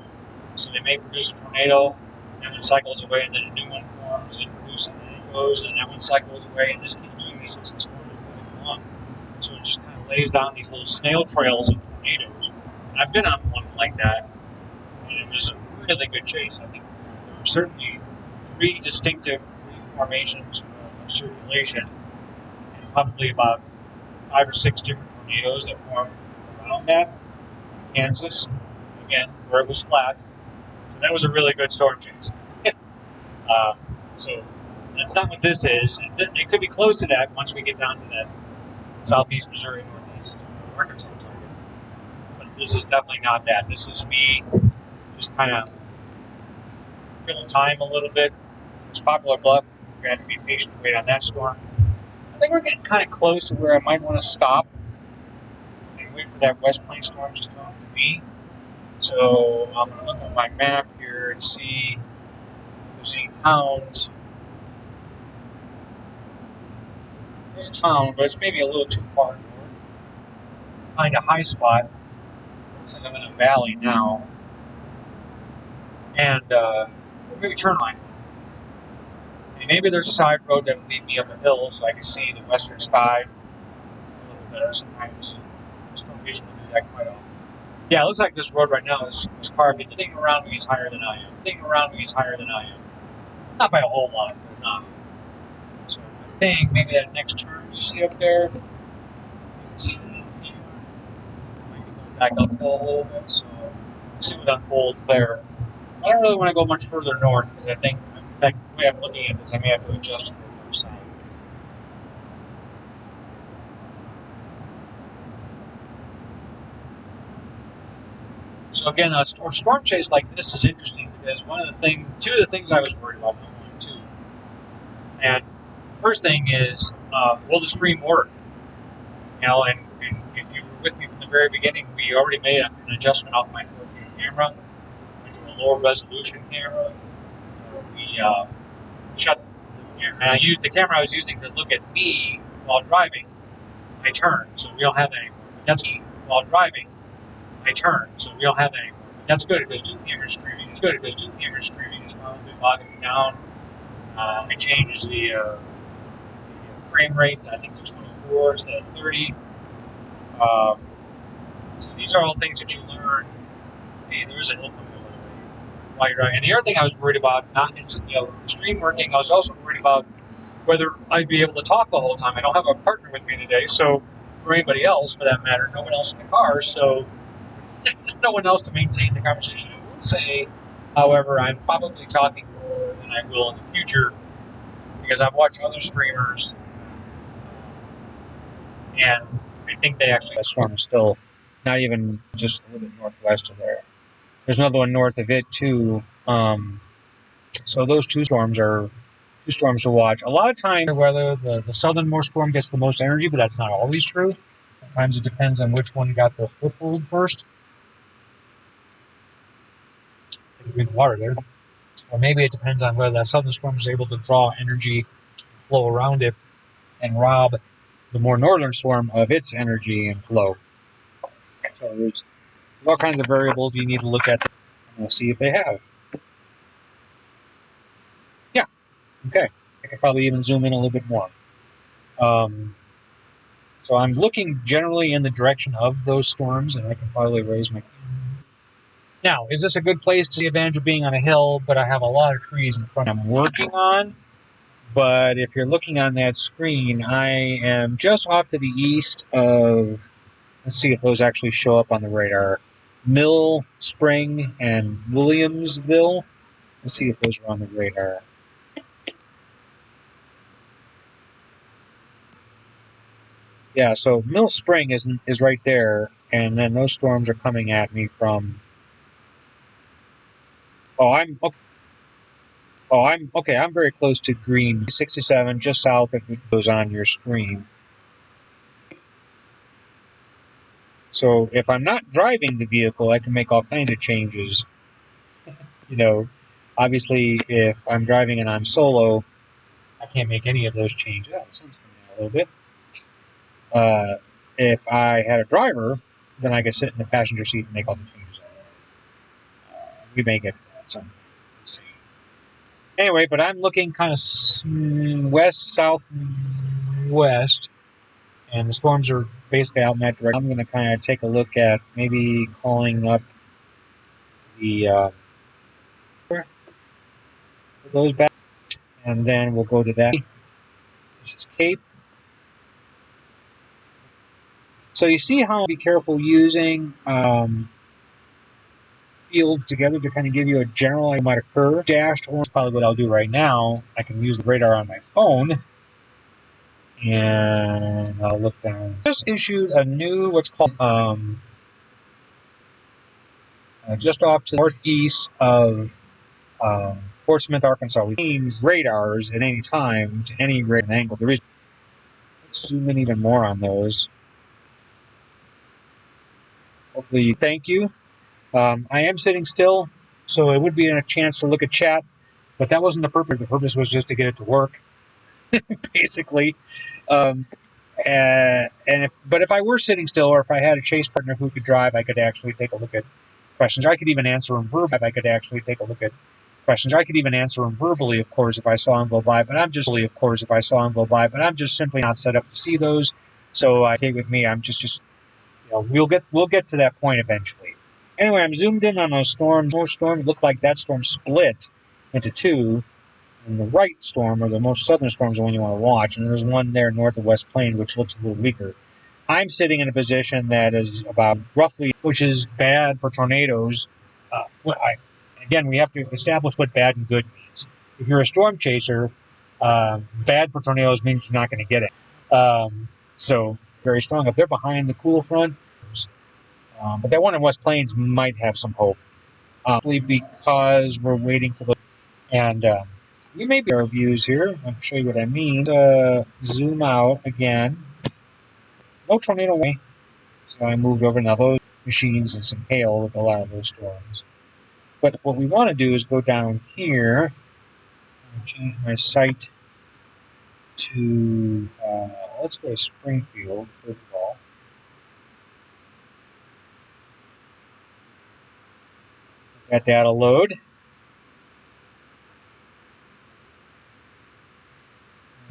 So they may produce a tornado, and then cycles away, and then a new one forms, and produces, and then it goes, and that one cycles away, and just keeps doing this as the storm is moving along. So it just kind of lays down these little snail trails of tornadoes. And I've been on one like that, and it was a really good chase. I think there were certainly 3 distinctive formations of circulation, and probably about 5 or 6 different tornadoes that formed around that. Kansas, again, where it was flat. So that was a really good storm chase. So that's not what this is. It could be close to that once we get down to that southeast Missouri, northeast Arkansas target. But this is definitely not that. This is me just kind of killing time a little bit. It's Poplar Bluff. We're going to have to be patient and wait on that storm. I think we're getting kind of close to where I might want to stop and wait for that West Plains storms to come to me. So I'm going to look at my map here and see if there's any towns. There's a town, but it's maybe a little too far north. Find a high spot. Looks like I'm in a valley now. And maybe turn line. And maybe there's a side road that will lead me up a hill so I can see the western sky a little better. Sometimes storm vision will do that quite often. Yeah, it looks like this road right now is carved. The thing around me is higher than I am. The thing around me is higher than I am. Not by a whole lot, but enough. So I think maybe that next turn you see up there, you can see that here. Might be going back uphill a little bit, so we'll see what unfolds there. I don't really want to go much further north because I think, in fact, the way I'm looking at this, I may have to adjust to the north side. So again, a storm chase like this is interesting because two of the things I was worried about, one, two, and first thing is, will the stream work? You know, and if you were with me from the very beginning, we already made an adjustment off my 4K camera into a lower resolution camera. We shut the camera. And I used the camera I was using to look at me while driving. I turned, so we don't have that anymore. But that's me while driving. I turned, so we don't have that anymore. But that's good. It goes 2 cameras streaming. It's good. It goes 2 cameras streaming. It's probably bogging me down. I changed the frame rate, I think, to 24 instead of 30. So these are all things that you learn. Hey, there's a hill coming the other way while you're driving. And the other thing I was worried about, not just, the stream working, I was also worried about whether I'd be able to talk the whole time. I don't have a partner with me today, so for anybody else, for that matter, no one else in the car, so there's no one else to maintain the conversation. I will say, however, I'm probably talking more than I will in the future because I've watched other streamers, and I think they actually, that storm is still not even just a little bit northwest of there. There's another one north of it too. So those 2 storms are 2 storms to watch. A lot of times, whether the southernmost storm gets the most energy, but that's not always true. Sometimes it depends on which one got the foothold first. Good water there. Or maybe it depends on whether that southern storm is able to draw energy, flow around it, and rob the more northern storm of its energy and flow. So there's all kinds of variables you need to look at and we'll see if they have. Yeah, okay. I could probably even zoom in a little bit more. So I'm looking generally in the direction of those storms, and I can probably raise my camera. Now, is this a good place to see the advantage of being on a hill, but I have a lot of trees in front I'm working on? But if you're looking on that screen, I am just off to the east of, let's see if those actually show up on the radar, Mill Spring and Williamsville. Let's see if those are on the radar. Yeah, so Mill Spring is right there, and then those storms are coming at me from. I'm okay. I'm very close to green, 67, just south of it goes on your screen. So if I'm not driving the vehicle, I can make all kinds of changes. You know, obviously, if I'm driving and I'm solo, I can't make any of those changes. Oh, the sun's coming out a little bit. If I had a driver, then I could sit in the passenger seat and make all the changes. We may get to that someday. Let's see. Anyway, but I'm looking kind of west, south, west, and the storms are basically out in that direction. I'm going to kind of take a look at maybe calling up the those back, and then we'll go to that. This is Cape. So you see how be careful using fields together to kind of give you a general idea might occur. Dashed orange is probably what I'll do right now. I can use the radar on my phone, and I'll look down. Just issued a new what's called just off to the northeast of Fort Smith, Arkansas. We change radars at any time to any rate and angle. The reason let's zoom in even more on those. Hopefully, thank you. I am sitting still, so it would be a chance to look at chat, but that wasn't the purpose. The purpose was just to get it to work, basically. Um, but if I were sitting still, or if I had a chase partner who could drive, I could actually take a look at questions. I could even answer them verbally. I could actually take a look at questions. I could even answer them verbally, of course, if I saw them go by. But I'm just, of course, if I saw them go by. But I'm just simply not set up to see those. So I take with me. I'm just we'll get to that point eventually. Anyway, I'm zoomed in on those storms. Most storm looked like that storm split into two. And the right storm, or the most southern storm, is the one you want to watch. And there's one there north of West Plains, which looks a little weaker. I'm sitting in a position that is about roughly, which is bad for tornadoes. Again, we have to establish what bad and good means. If you're a storm chaser, bad for tornadoes means you're not going to get it. So very strong. If they're behind the cool front, but that one in West Plains might have some hope. Because we're waiting for the and we may be our views here. I'll show you what I mean. Zoom out again. No tornado way. So I moved over now those machines and some hail with a lot of those storms. But what we want to do is go down here and change my site to let's go to Springfield first of all. Let that data load.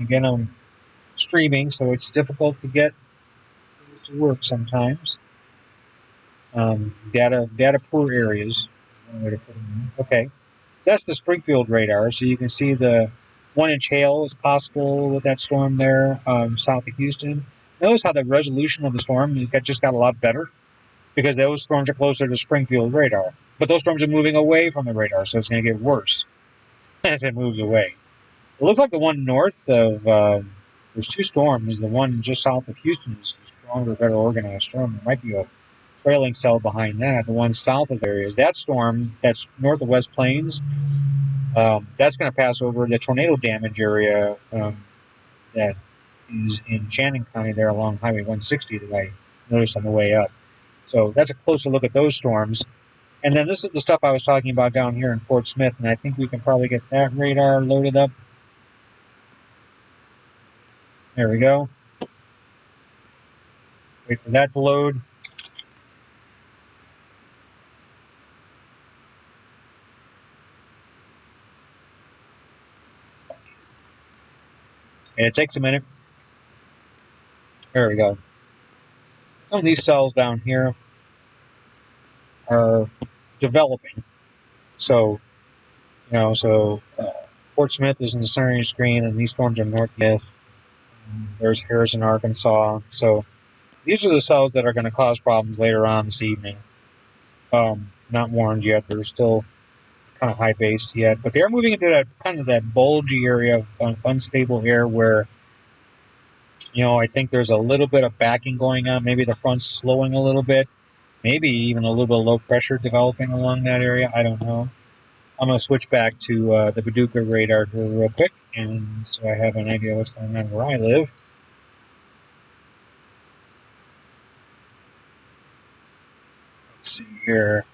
Again, I'm streaming, so it's difficult to get it to work sometimes. Data poor areas. One way to put them in. Okay, so that's the Springfield radar. So you can see the 1-inch hail is possible with that storm there south of Houston. Notice how the resolution of the storm just got a lot better because those storms are closer to Springfield radar. But those storms are moving away from the radar, so it's going to get worse as it moves away. It looks like the one north of there's two storms. The one just south of Houston is the stronger, better organized storm. There might be a trailing cell behind that. The one south of there is that storm that's north of West Plains. That's going to pass over the tornado damage area that is in Shannon County there along Highway 160 that I noticed on the way up. So that's a closer look at those storms. And then this is the stuff I was talking about down here in Fort Smith, and I think we can probably get that radar loaded up. There we go. Wait for that to load. And it takes a minute. There we go. Some of these cells down here are developing. So, Fort Smith is in the center of your screen, and these storms are northeast. There's Harrison, Arkansas. So these are the cells that are going to cause problems later on this evening. Not warned yet. They're still kind of high based yet, but they're moving into that kind of that bulgy area of unstable air where, I think there's a little bit of backing going on. Maybe the front's slowing a little bit. Maybe even a little bit of low pressure developing along that area. I don't know. I'm going to switch back to the Paducah radar here real quick, and so I have an idea what's going on where I live. Let's see here.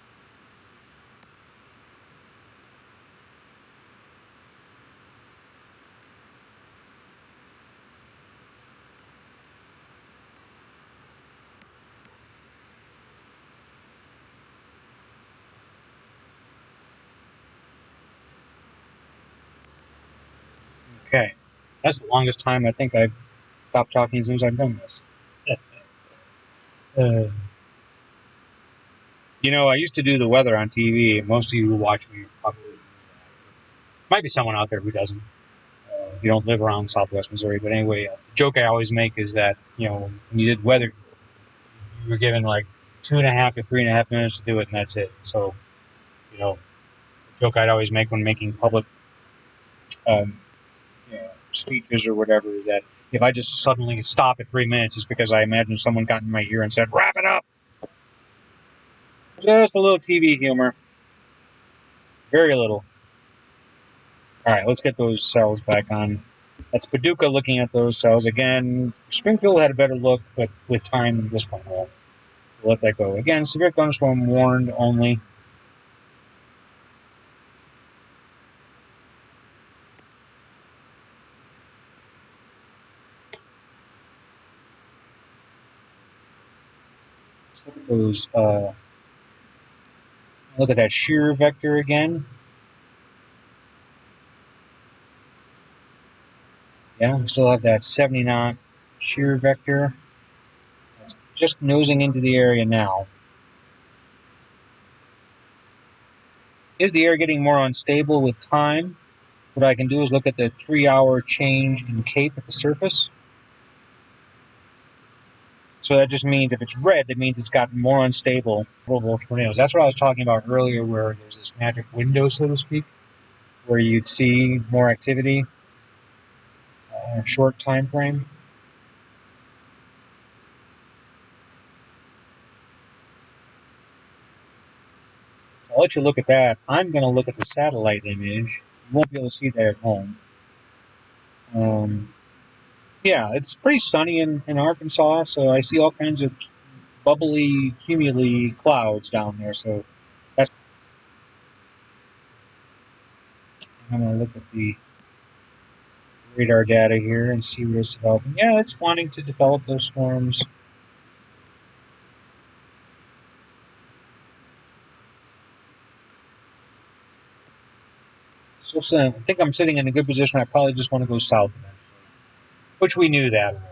Okay, that's the longest time I think I've stopped talking since I've done this. uh, I used to do the weather on TV. Most of you who watch me probably might be someone out there who doesn't. You don't live around Southwest Missouri, but anyway, the joke I always make is that when you did weather, you were given like 2.5 to 3.5 minutes to do it, and that's it. So, the joke I'd always make when making public um, speeches or whatever is that if I just suddenly stop at 3 minutes, it's because I imagine someone got in my ear and said, "Wrap it up." Just a little TV humor, very little. All right, let's get those cells back on. That's Paducah looking at those cells again. Springfield had a better look, but with time, this one will let that go. Again, severe thunderstorm warned only. Let's look at those. Look at that shear vector again. Yeah, we still have that 70 knot shear vector. It's just nosing into the area now. Is the air getting more unstable with time? What I can do is look at the 3-hour change in CAPE at the surface. So that just means if it's red, that means it's gotten more unstable. Tornadoes. That's what I was talking about earlier, where there's this magic window, so to speak, where you'd see more activity in a short time frame. I'll let you look at that. I'm going to look at the satellite image. You won't be able to see that at home. Yeah, it's pretty sunny in Arkansas, so I see all kinds of bubbly, cumuli clouds down there. So that's. I'm going to look at the radar data here and see what it's developing. Yeah, it's wanting to develop those storms. So I think I'm sitting in a good position. I probably just want to go south eventually, which we knew that already.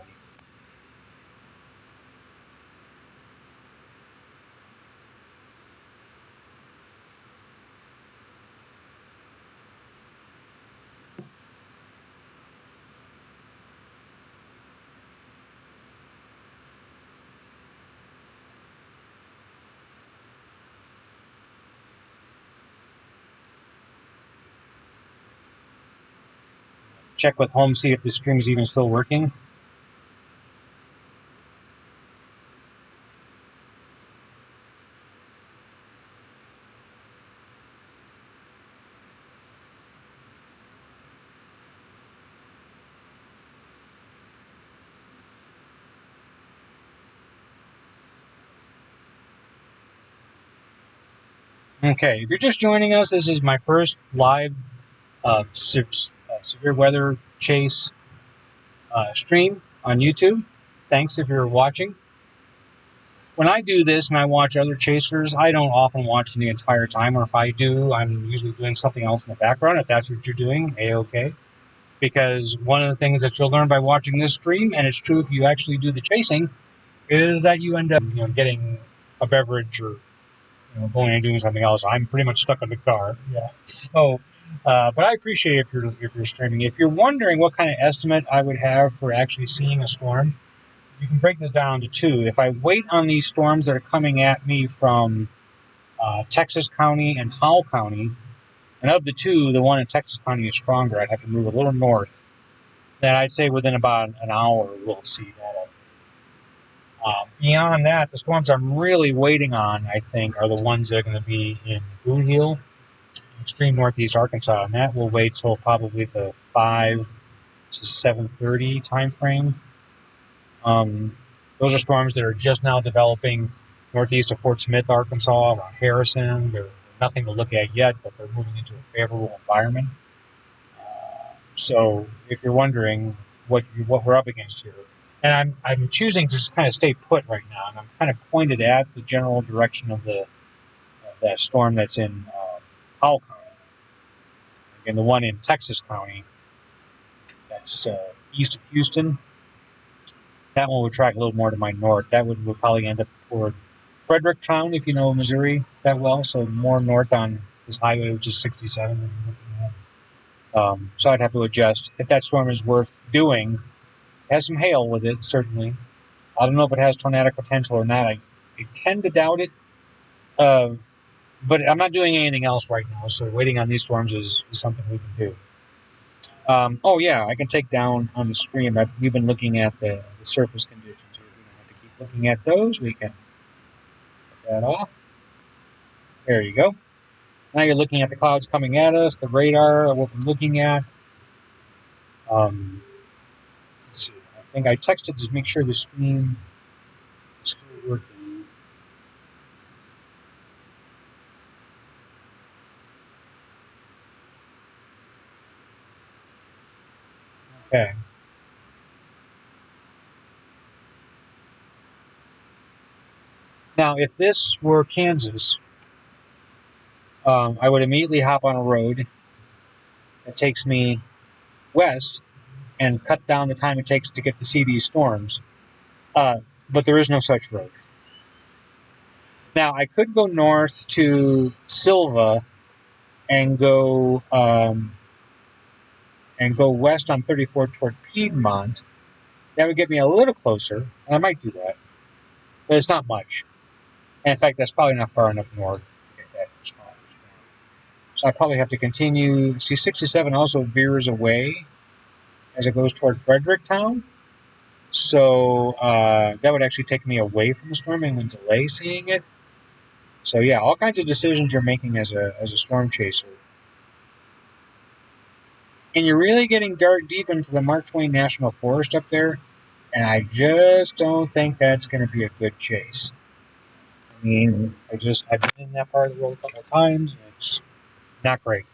Check with home, see if the stream is even still working. Okay, if you're just joining us, this is my first live severe weather chase stream on YouTube. Thanks if you're watching. When I do this and I watch other chasers, I don't often watch the entire time, or if I do, I'm usually doing something else in the background. If that's what you're doing, A-okay. Because one of the things that you'll learn by watching this stream, and it's true if you actually do the chasing, is that you end up getting a beverage or going and doing something else. I'm pretty much stuck in the car. Yeah. So, but I appreciate if you're streaming. If you're wondering what kind of estimate I would have for actually seeing a storm, you can break this down to two. If I wait on these storms that are coming at me from Texas County and Howell County, and of the two, the one in Texas County is stronger. I'd have to move a little north. Then I'd say within about an hour we'll see that. Beyond that, the storms I'm really waiting on, I think, are the ones that are going to be in bootheel, extreme northeast Arkansas, and that will wait till probably the 5 to 7:30 time frame. Those are storms that are just now developing northeast of Fort Smith, Arkansas, around Harrison. They're nothing to look at yet, but they're moving into a favorable environment. So if you're wondering what we're up against here, and I'm choosing to just kind of stay put right now, and I'm kind of pointed at the general direction of that storm that's in Howell County. Again, the one in Texas County That's east of Houston. That one would track a little more to my north. That would probably end up toward Fredericktown, if you know Missouri that well. So more north on this highway, which is 67 that you're looking at. So I'd have to adjust. If that storm is worth doing, it has some hail with it, certainly. I don't know if it has tornadic potential or not. I tend to doubt it. But I'm not doing anything else right now, so waiting on these storms is something we can do. Oh yeah, I can take down on the screen. We've been looking at the surface conditions. So we don't have to keep looking at those. We can put that off. There you go. Now you're looking at the clouds coming at us, the radar, what we're looking at. Let's see. I think I texted to make sure the screen is still working. Okay. Now, if this were Kansas, I would immediately hop on a road that takes me west and cut down the time it takes to get to see these storms. But there is no such road. Now, I could go north to Silva and go west on 34 toward Piedmont. That would get me a little closer, and I might do that, but it's not much. And in fact, that's probably not far enough north to get that strong. So I probably have to continue. See, 67 also veers away as it goes toward Fredericktown. So that would actually take me away from the storm and would delay seeing it. So yeah, all kinds of decisions you're making as a storm chaser. And you're really getting deep into the Mark Twain National Forest up there, and I just don't think that's going to be a good chase. I mean, I've been in that part of the world a couple of times, and it's not great.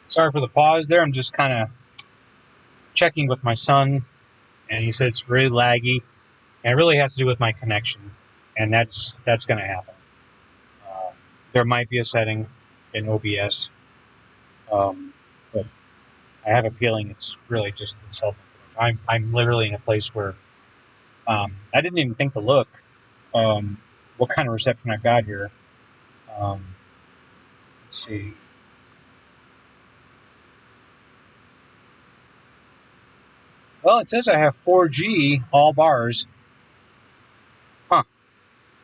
Sorry for the pause there. I'm just kind of checking with my son, and he said it's really laggy, and it really has to do with my connection, and that's going to happen. There might be a setting in OBS, but I have a feeling it's really just self. I'm literally in a place where I didn't even think to look what kind of reception I've got here. Let's see. Well, it says I have 4G all bars. Huh.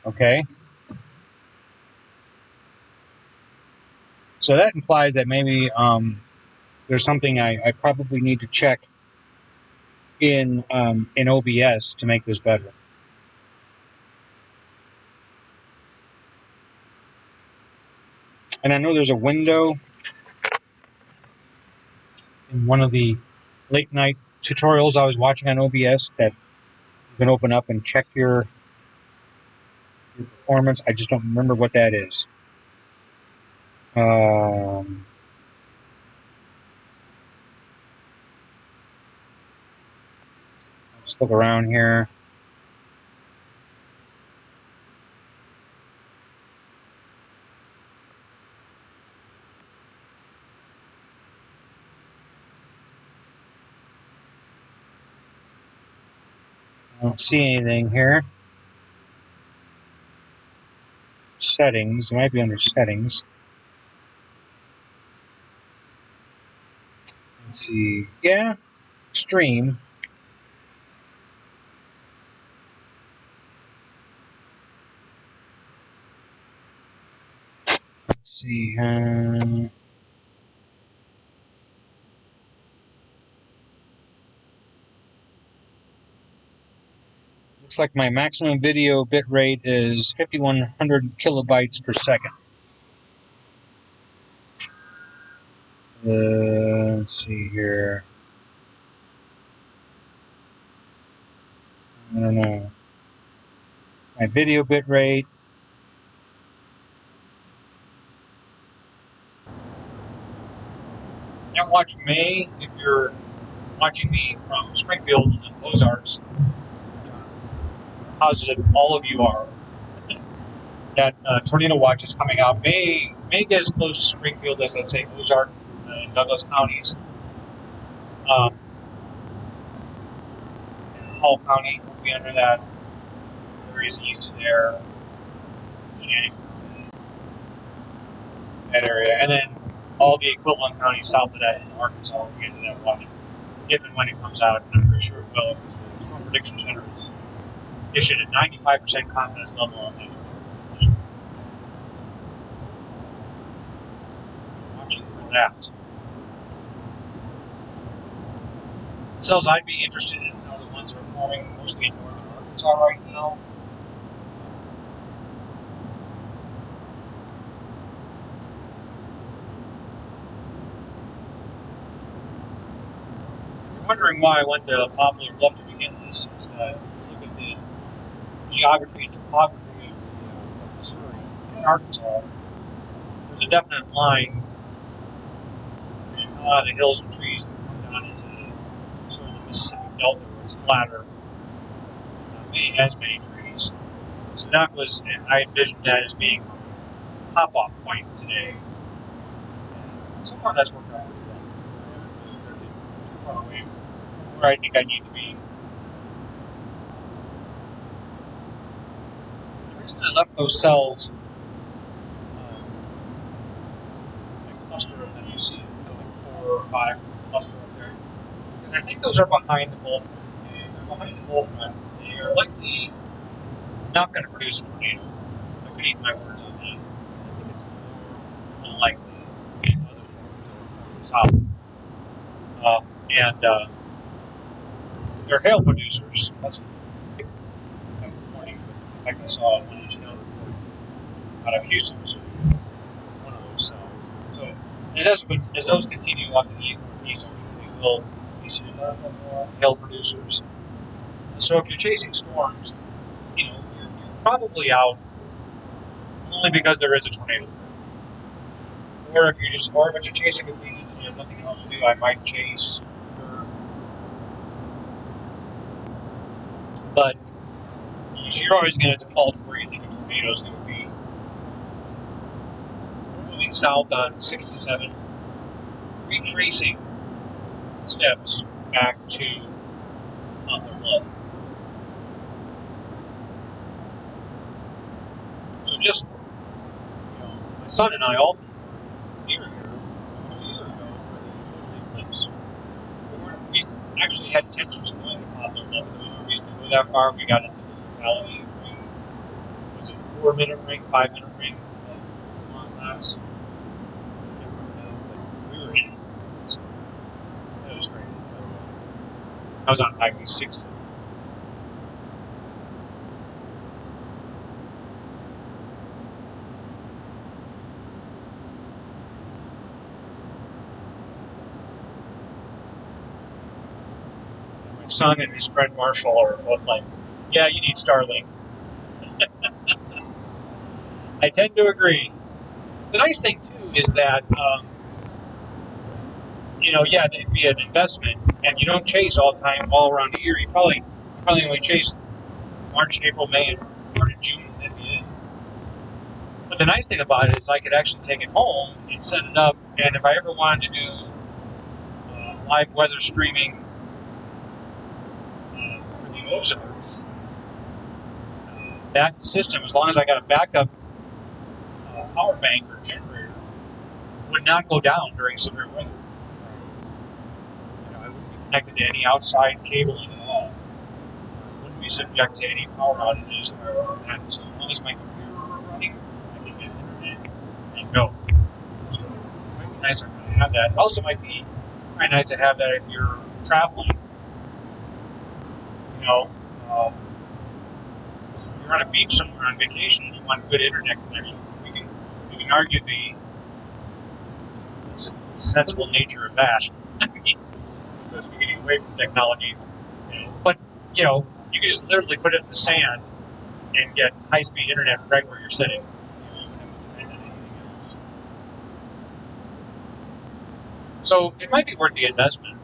Okay. So that implies that maybe there's something I probably need to check in OBS to make this better. And I know there's a window in one of the late night tutorials I was watching on OBS that you can open up and check your performance. I just don't remember what that is. Let's look around here. I don't see anything here. Settings. It might be under settings. Let's see. Yeah. Stream. Let's see. Looks like my maximum video bit rate is 5100 kilobytes per second. Let's see here. I don't know. My video bit rate. Now watch May if you're watching me from Springfield and the Ozarks. Positive all of you are. That tornado watch is coming out. May get as close to Springfield as, let's say, Ozark and Douglas counties. Hall County will be under that. Areas east of there. Shannon County. That area. And then all the equivalent counties south of that in Arkansas will be under that watch. If and when it comes out, and I'm pretty sure it will, because the Storm Prediction Center is issued a 95% confidence level on that. Watching for that. Cells I'd be interested in are the ones that are forming mostly in northern Arkansas right now. If you're wondering why I went to Poplar Bluff to begin this, is that look at the geography and topography of Missouri and Arkansas. There's a definite line between a lot of the hills and trees that come down into sort of the Mississippi Delta, where it's flatter, as many trees. So that was, I envisioned that as being a pop-off point today. And so far that's worked out pretty well. I haven't really too far away from where I think I need to be. The reason I left those cells, that cluster of them you see, like 4 or 5 cluster up there, is because I think those are behind the bull front. And they're behind the bull front. They are likely not going to produce a tornado. I could eat my words on that. I think it's more unlikely in other forms of south. And they're hail producers. That's what I'm pointing to. Like I saw a 1-inch hail report out of Houston, Missouri, one of those cells. So as those continue out to the east northeast, I'm sure they will be seeing more hail producers. So if you're chasing storms, you're probably out only because there is a tornado. Or if you're chasing convenience and you have nothing else to do, I might chase. But you're always going to default to where you think a tornado is going to be. Moving south on 67, retracing steps back to Poplar Bluff. So just, my son and I all near here almost a year ago for the total eclipse. We actually had intentions of going to Poplar Bluff. There was no reason to go that far. We got into the locality ring. Was it a 4-minute ring, 5-minute ring? Long laps. But we were in it. So that was great. I was on Highway 60. My son and his friend Marshall are both like, yeah, you need Starlink. I tend to agree. The nice thing, too, is that, it'd be an investment, and you don't chase all the time, all around the year. You probably only chase March, April, May, and part of June at the end. But the nice thing about it is I could actually take it home and set it up, and if I ever wanted to do live weather streaming for the Ozarks, that system, as long as I got a backup power bank or generator, would not go down during severe weather. I wouldn't be connected to any outside cabling at all. I wouldn't be subject to any power outages if I were on that. So as long as my computer were running, I could get internet and go. So it might be nice to have that. It also might be quite nice to have that if you're traveling. you're on a beach somewhere on vacation and you want good internet connection, we can argue the sensible nature of that. I mean, because we're getting away from technology, But you can just literally put it in the sand and get high-speed internet right where you're sitting. You wouldn't have to depend on anything else. So it might be worth the investment.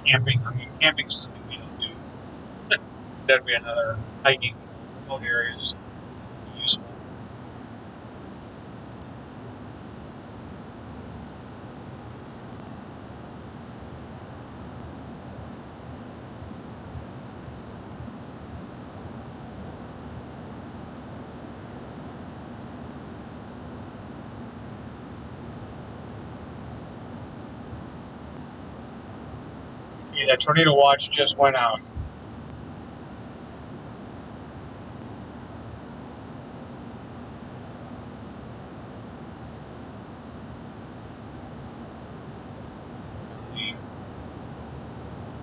Camping. I mean, camping is something we don't do. That'd be another hiking remote areas useful. Yeah, that tornado watch just went out.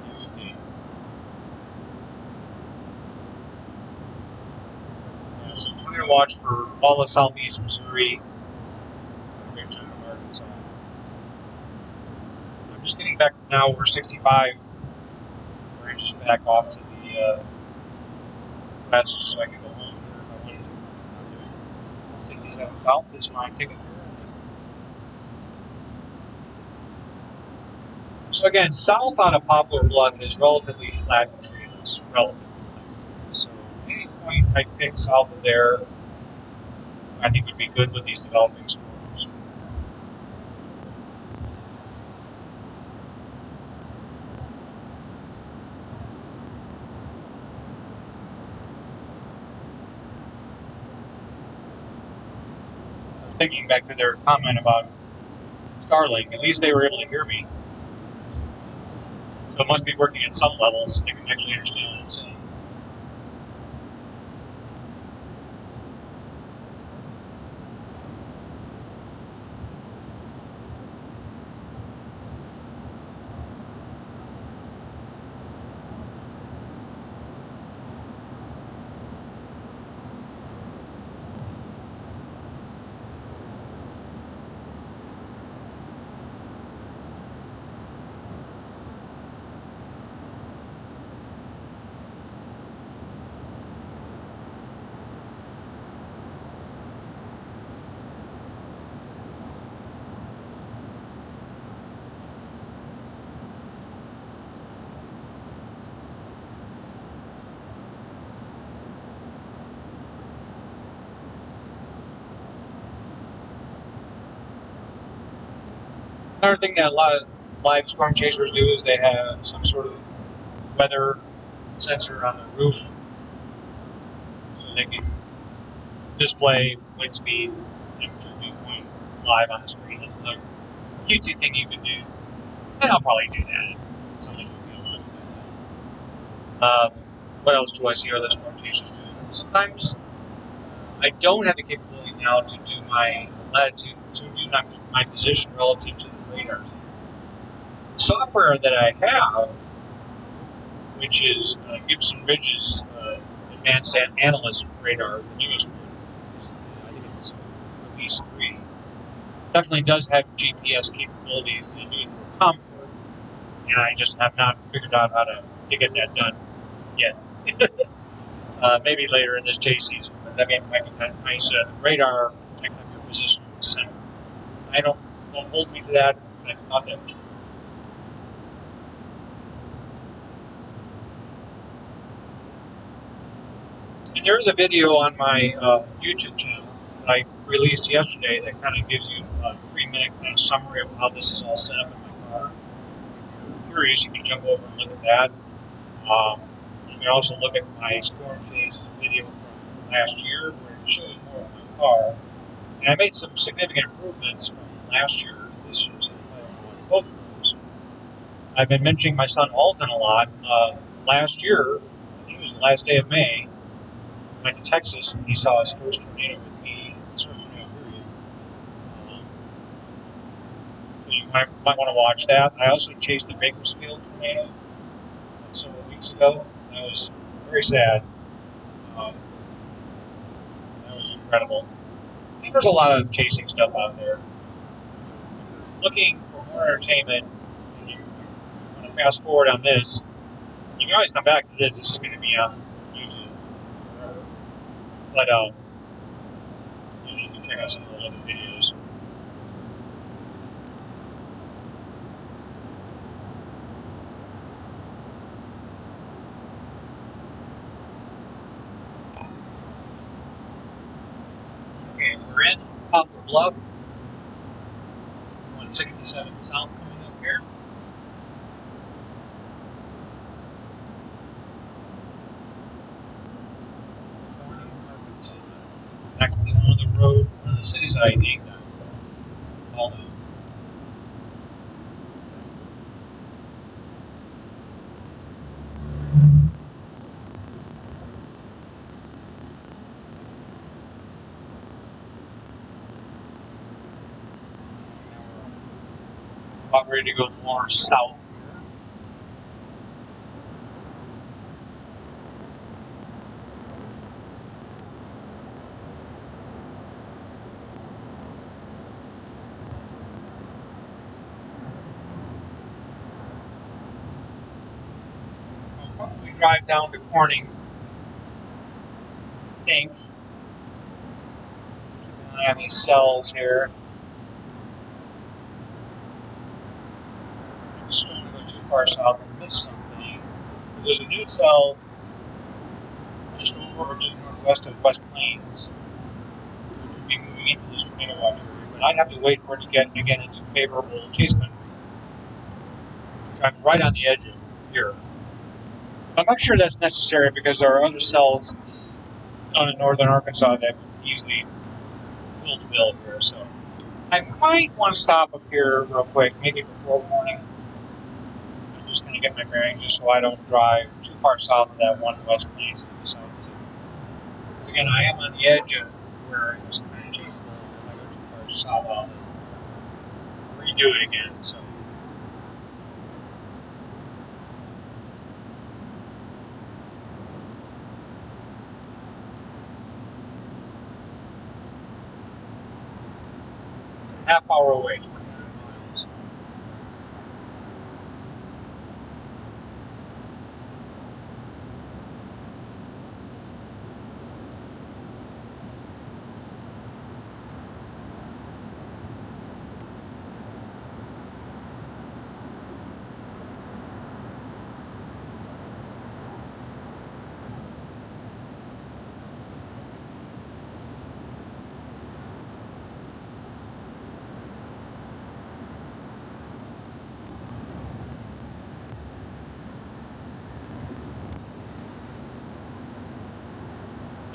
Yes, indeed. Yeah, so tornado watch for all of southeast Missouri, region of Arkansas. I'm just getting back to now. We're 65 branches back off to the west, so I can go home here if I wanted to. 67 South is my ticket here. So again, south out of Poplar Bluff is relatively flat and treeless, relatively. So any point I pick south of there, I think would be good with these developing storms. I was thinking back to their comment about Starlink. At least they were able to hear me. So it must be working at some levels. They can actually understand what I'm saying. Another thing that a lot of live storm chasers do is they have some sort of weather sensor on the roof, so they can display wind speed, temperature, dew point live on the screen. It's a cutesy thing you can do, and I'll probably do that. It's something you'll be allowed to do that. What else do I see other storm chasers do? Sometimes I don't have the capability now to do my latitude, to do my position relative to the radars. The software that I have, which is Gibson Ridge's Advanced Analyst Radar, the newest one, I think it's release 3, definitely does have GPS capabilities and do it for comfort, and I just have not figured out how to get that done yet. Maybe later in this chase season, but that might be kind of nice. The radar, I can have your position in the center. Don't hold me to that. I'm not that sure. And there's a video on my YouTube channel that I released yesterday that kind of gives you a 3-minute kind of summary of how this is all set up in my car. If you're curious, you can jump over and look at that. You can also look at my storm chase video from last year where it shows more of my car. And I made some significant improvements from last year to this year, so you might want to watch both of those. I've been mentioning my son Alton a lot. Last year, I think it was the last day of May, I went to Texas and he saw his first tornado with me, his first tornado period. So you might want to watch that. I also chased the Bakersfield tornado several weeks ago. That was very sad. Um, that was incredible. I think there's a lot of chasing stuff out there. If you're looking for more entertainment and you want to fast forward on this, you can always come back to this. This is going to be on YouTube forever. But you can check out some of those other videos. Okay, we're in Poplar Bluff. 167 South coming up here. Arkansas. That's exactly on the road, one of the cities I named all the about ready to go more south. I'll probably drive down to Corning, I think. Keep an eye on these cells here. I just don't want to go too far south and miss something. There's a new cell just over or just northwest of West Plains, which would be moving into this tornado watch area, but I'd have to wait for it to get again into favorable chase country, which I'm right on the edge of here. I'm not sure that's necessary because there are other cells on in northern Arkansas that would easily fill the bill here, so I might want to stop up here real quick, maybe before morning. I'm just going to get my bearings just so I don't drive too far south of that one West Plains and decide to. Because again, I am on the edge of where it was kind of chaseable. If I go too far south, I'll redo it again. So it's a half hour away, 29 miles.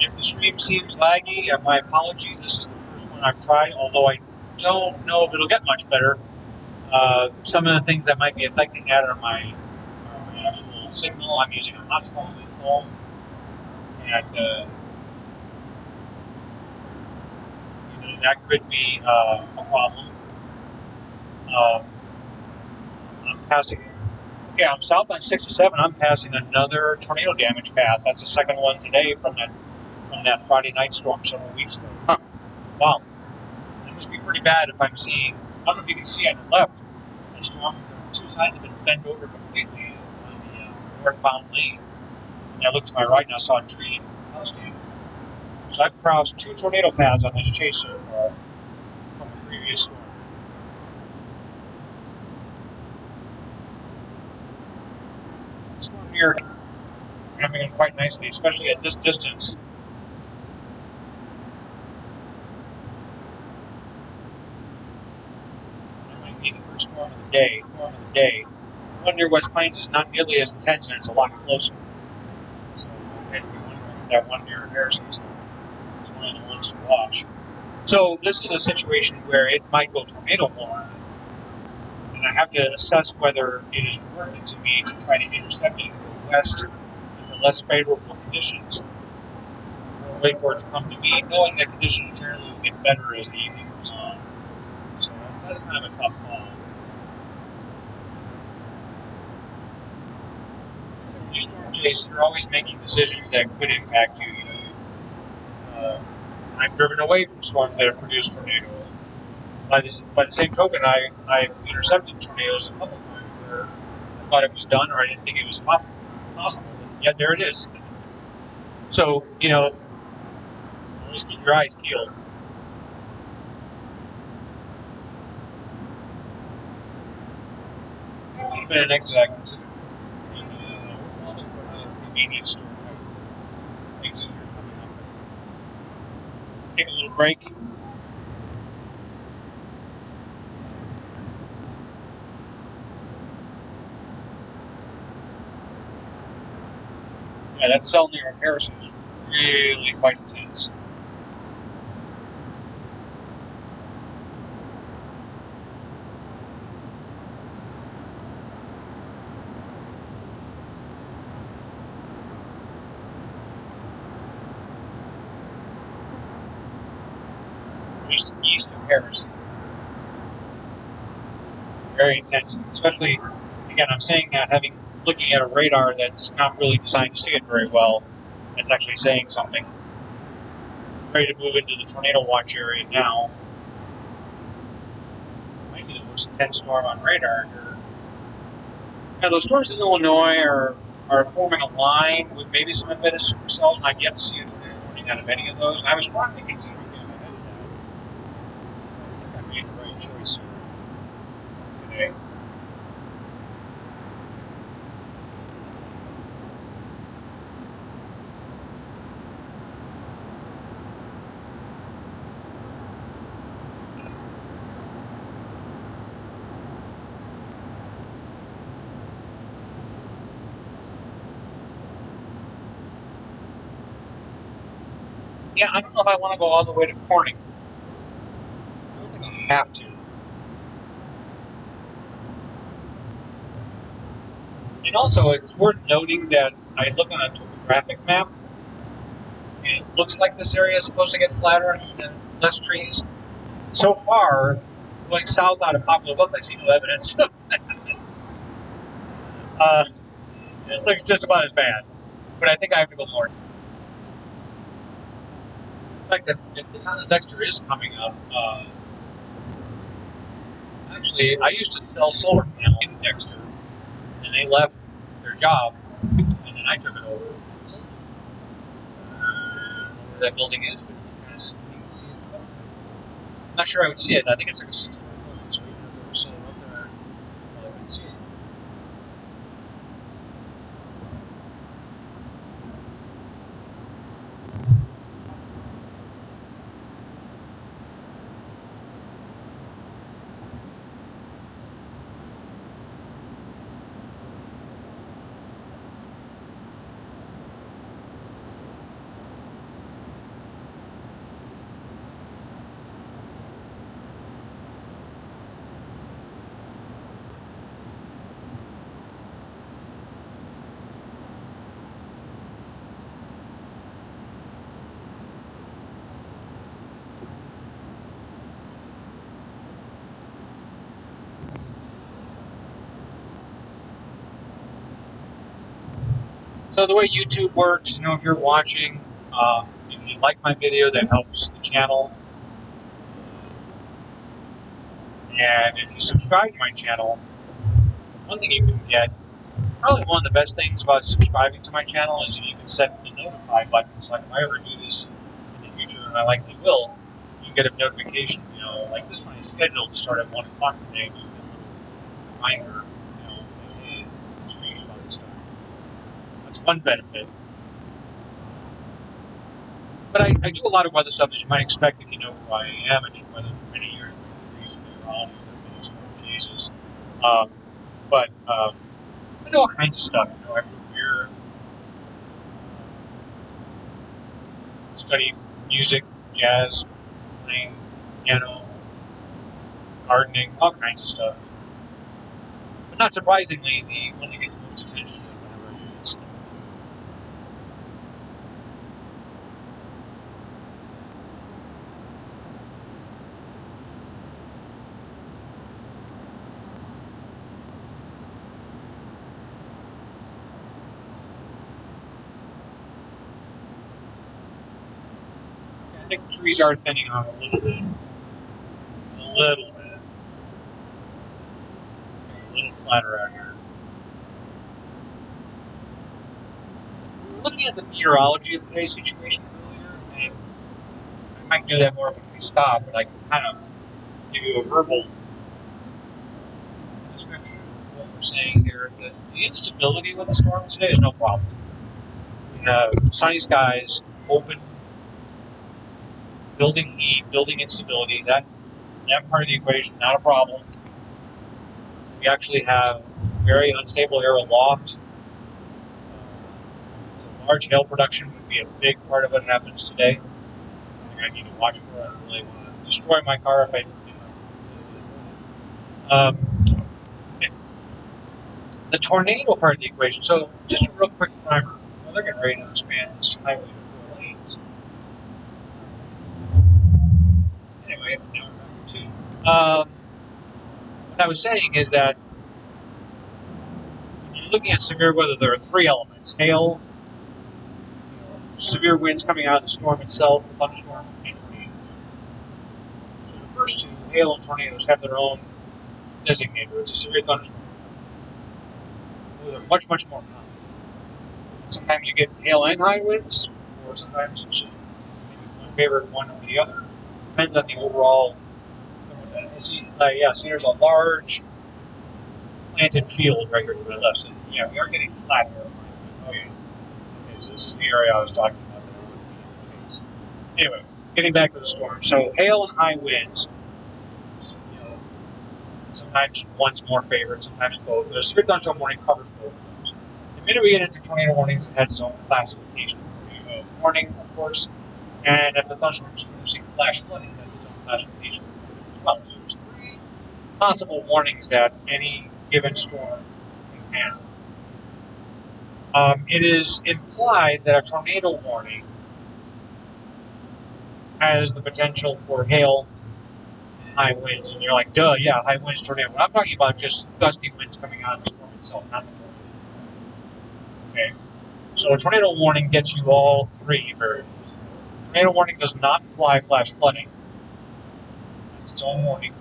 If the stream seems laggy, my apologies. This is the first one I've tried, although I don't know if it'll get much better. Some of the things that might be affecting that are my actual signal. I'm using a hotspot at home, and that could be a problem. I'm passing. Okay, I'm south on 67. I'm passing another tornado damage path. That's the second one today from that Friday night storm several weeks ago. Huh. Wow, that must be pretty bad if I'm seeing. I don't know if you can see on the left. The storm, the two sides have been bent over completely on the northbound lane. And I looked to my right and I saw a tree and house damage. So I've crossed two tornado paths on this chase so far from the previous storm. This storm here coming in quite nicely, especially at this distance. That might be the first storm of the day. The one near West Plains is not nearly as intense and it's a lot closer. So you guys be wondering if that one near Harrison is one of the ones to watch. So this is a situation where it might go tornado horn, and I have to assess whether it is worth it to me to try to intercept it and go west into less favorable conditions, or wait for it to come to me, knowing that conditions generally will get better as the evening goes on. So that's kind of a tough call. So when you storm chase, you're always making decisions that could impact you. I've driven away from storms that have produced tornadoes. By the same token, I've intercepted tornadoes a couple times where I thought it was done or I didn't think it was possible. And yet there it is. So, always keep your eyes peeled. Even an exit I consider. I'll look for another convenience store type exit here coming up. Take a little break. Yeah, that cell near Harrison is really quite intense. Just east of Harrison. Very intense, especially, again, I'm saying that looking at a radar that's not really designed to see it very well, that's actually saying something. Ready to move into the tornado watch area now. Might be the most intense storm on radar here. Now, those storms in Illinois are forming a line with maybe some embedded supercells, and I've yet to see a tornado warning out of any of those. I was strongly considering getting ahead of that. I think I made the right choice here today. Yeah, I don't know if I want to go all the way to Corning. I don't think I have to. And also, it's worth noting that I look on a topographic map, and it looks like this area is supposed to get flatter and less trees. So far, going south out of Poplar Bluff, I see no evidence of that. It looks just about as bad, but I think I have to go more. In fact, if the town of Dexter is coming up, actually, I used to sell solar panels in Dexter, and they left their job, and then I took it over. So, I don't know where that building is, but you kind of need to see it. I'm not sure I would see it. I think it's like a 6-story building, so even if there was solar up there, I couldn't see it. So the way YouTube works, if you're watching, if you like my video, that helps the channel. And if you subscribe to my channel, one thing you can get, probably one of the best things about subscribing to my channel is that you can set the notify button. So like if I ever do this in the future, and I likely will, you get a notification, like this one is scheduled to start at 1 o'clock today, and you get a little reminder, saying, hey, the stream's about to start. That's one benefit. But I do a lot of other stuff, as you might expect if you know who I am. I did weather for many years, recently around many storm cases. But I do all kinds of stuff. I move here, study music, jazz, playing piano, gardening, all kinds of stuff. But not surprisingly, the one that gets most attention is whenever I do this. think the trees are thinning on a little bit. A little bit. A little flatter out here. Looking at the meteorology of today's situation earlier, and I might do that more when we stop, but I can kind of give you a verbal description of what we're saying here. The instability with the storm today is no problem. We have sunny skies, open, building heat, building instability. That part of the equation, not a problem. We actually have very unstable air aloft. So large hail production would be a big part of what happens today. I need to watch for it. I don't really want to destroy my car if I do. The tornado part of the equation. So just a real quick primer. Well, they're getting ready to expand this highway to 4 lanes. Anyway, now we're back to 2. What I was saying is that when you're looking at severe weather, there are 3 elements: hail, severe winds coming out of the storm itself, the thunderstorm, and tornadoes. So the first 2, hail and tornadoes, have their own designator. It's a severe thunderstorm. Those are much, much more common. Sometimes you get hail and high winds, or sometimes it's just maybe one favorite one over the other. Depends on the overall. See, there's a large planted field right here to my left. So, yeah, we are getting flat here. Oh, yeah. Okay, so this is the area I was talking about that would be the case. Anyway, getting back to the storm. So, hail and high winds. Sometimes one's more favored, sometimes both. The severe thunderstorm warning covers both of those. The minute we get into tornado warnings, it has its own classification. Warning, of course, and if the thunderstorm's producing flash flooding, that's its own classification as well. So there's 3 possible warnings that any given storm can have. It is implied that a tornado warning has the potential for hail, high winds, and you're like, duh, yeah, high winds, tornado. But I'm talking about just gusty winds coming out of the storm itself, not the tornado. Okay? So a tornado warning gets you all 3 variables. Tornado warning does not imply flash flooding. It's its own warning.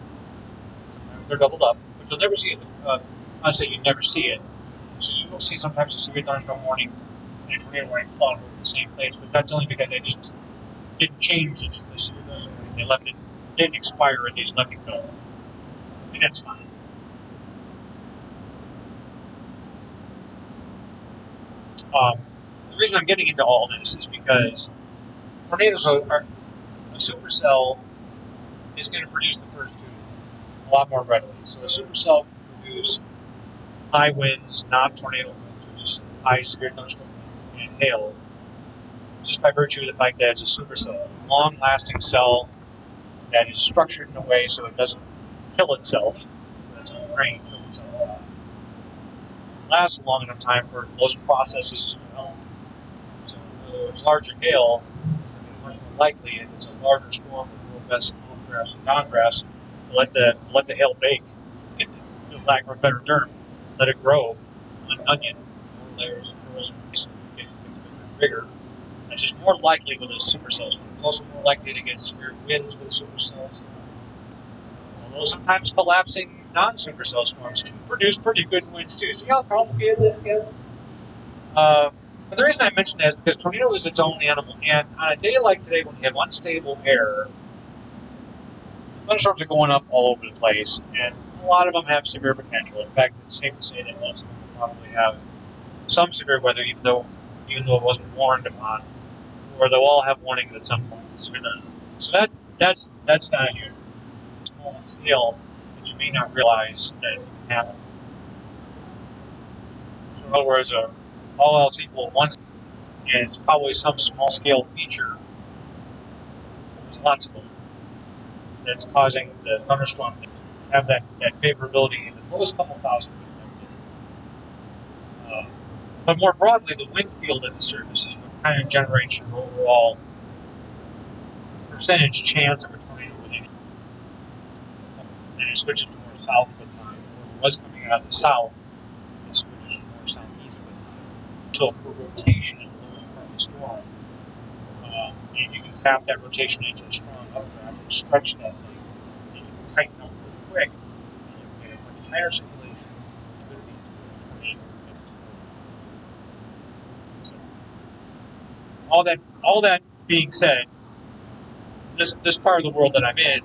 Sometimes they're doubled up, but you'll never see it. I say you never see it. So you will see sometimes a severe thunderstorm warning and a tornado warning fall over the same place, but that's only because they just didn't change it to the severe thunderstorm warning. They left it, didn't expire it, they just let it go. And that's fine. The reason I'm getting into all this is because tornadoes are a supercell is going to produce the first 2 a lot more readily. So a supercell can produce high winds, not tornado winds, or just high severe thunderstorm winds and hail, just by virtue of the fact that it's a supercell, a long-lasting cell that is structured in a way so it doesn't kill itself. That's a brain kill itself off. It lasts a long enough time for most processes to develop. So if it's larger hail, it's going to be much more likely, if it's a larger storm with robust updrafts and downdrafts, to let the hail bake, to lack of a better term. Let it grow like an onion. More layers of frozen ice gets bigger and bigger. It's just more likely with a supercell storm. It's also more likely to get severe winds with supercells. Although sometimes collapsing non-supercell storms can produce pretty good winds too. See how complicated this gets? But the reason I mention that is because tornado is its own animal, and on a day like today when you have unstable air, thunderstorms are going up all over the place, and a lot of them have severe potential. In fact, it's safe to say that most of them will probably have some severe weather, even though it wasn't warned upon, or they'll all have warnings at some point. So that's not unusual. Small scale that you may not realize that it's even happening. So in other words, all else equal, once, and it's probably some small scale feature. There's lots of them that's causing the thunderstorm to have that favorability in the lowest couple thousand. That's it. But more broadly, the wind field at the surface is what kind of generates your overall percentage chance of a tornado within it. And it switches to more south with time. When it was coming out of the south, it switches to more southeast with time. So for rotation in the lowest part of the storm, And you can tap that rotation into a strong updraft and stretch that thing. And you can tighten up really quick, and you can get a much higher circulation, which could lead to a tornado of torque. So, all that being said, this part of the world that I'm in,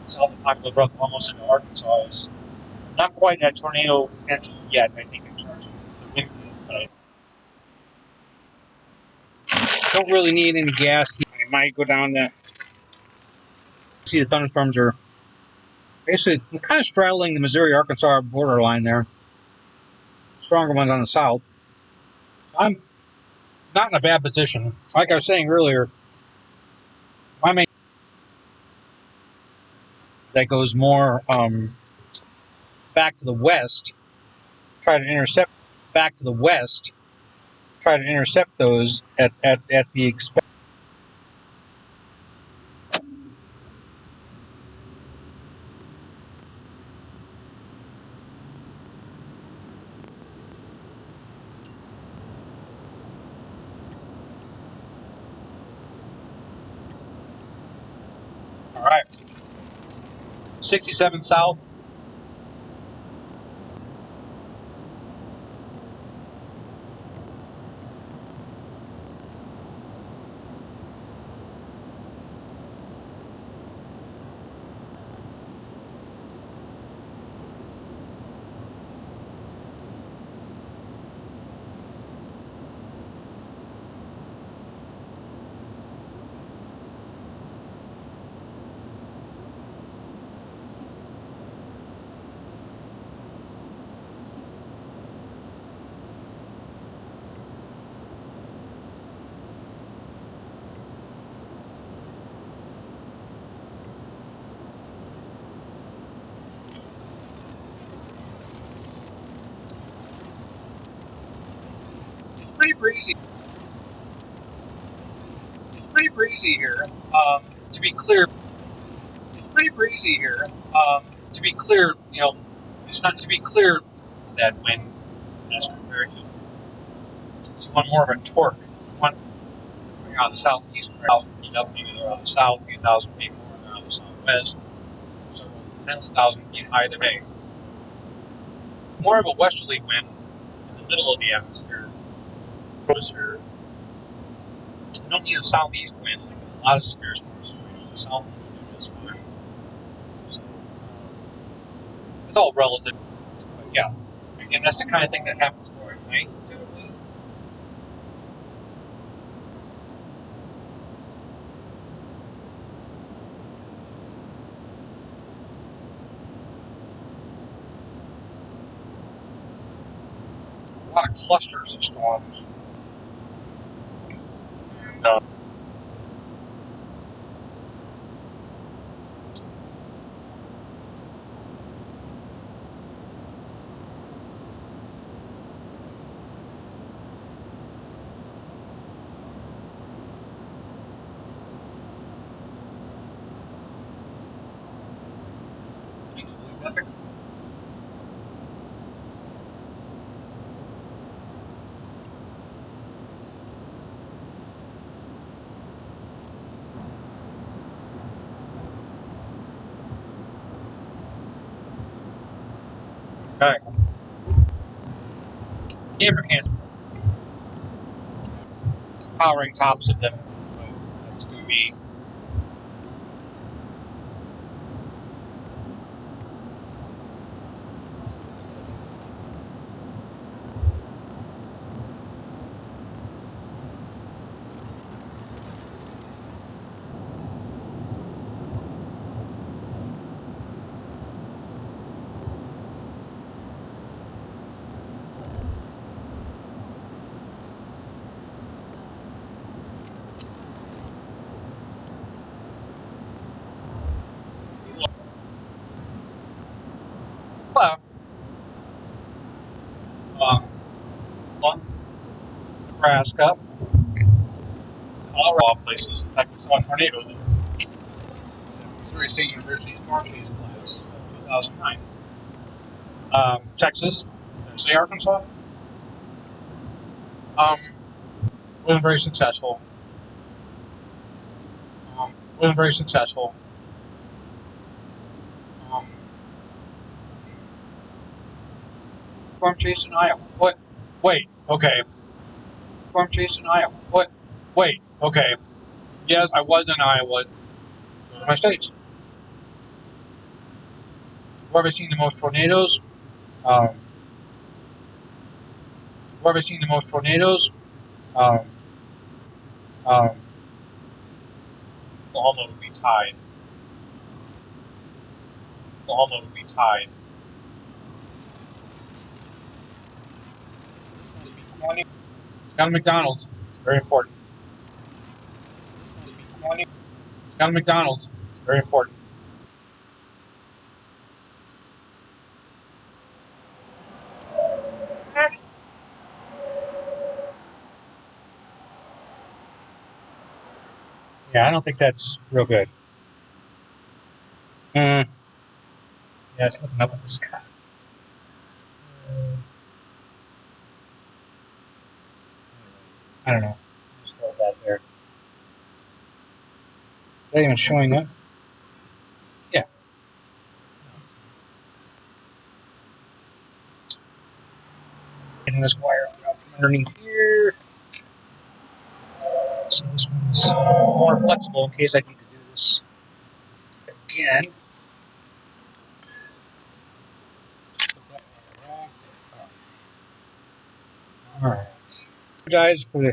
south of Poplar Brook, almost into Arkansas, is not quite at tornado potential yet, I think, in terms of the wind field. But I don't really need any gas. I might go down to see the thunderstorms are basically kind of straddling the Missouri-Arkansas borderline there. Stronger ones on the south. So I'm not in a bad position. Like I was saying earlier, my main that goes more back to the west, try to intercept back to the west, try to intercept those at the expense. All right, 67 south. Pretty breezy. Pretty breezy here. To be clear, pretty breezy here. To be clear, it's not to be clear that wind as compared to you want more of a torque. You want when you're on the southeast, 1,000 feet up, maybe they're on the south, 1,000 feet more, they're on the southwest, several tens of thousands of feet either way. More of a westerly wind in the middle of the atmosphere. You don't need a southeast wind like in a lot of severe storm situations. The south wind is fine. So it's all relative. But yeah, again, that's the kind of thing that happens more at night typically. A lot of clusters of storms. And, that's a okay. Camper cans powering tops of them. So that's going to be well, um, Nebraska, all places. In fact, we saw tornadoes in Missouri State University storm phase class of 2009. Texas, did I say Arkansas? Wasn't very successful. Wasn't very successful. Farm chase in Iowa. What? Wait. Okay. Farm chase in Iowa. What? Wait. Okay. Yes, I was in Iowa. Those are my states. Where have I seen the most tornadoes? Where have I seen the most tornadoes? Um, um, Oklahoma would be tied. Oklahoma would be tied. This must be corny. It's got a McDonald's. It's very important. This must be corny. It's got a McDonald's. It's very important. Yeah, I don't think that's real good. Yeah, it's looking up at the sky. I don't know. Just throw that there. Is that even showing up? Yeah. Getting this wire out from underneath here. So this one's more flexible in case I need to do this again. All right. Apologize for the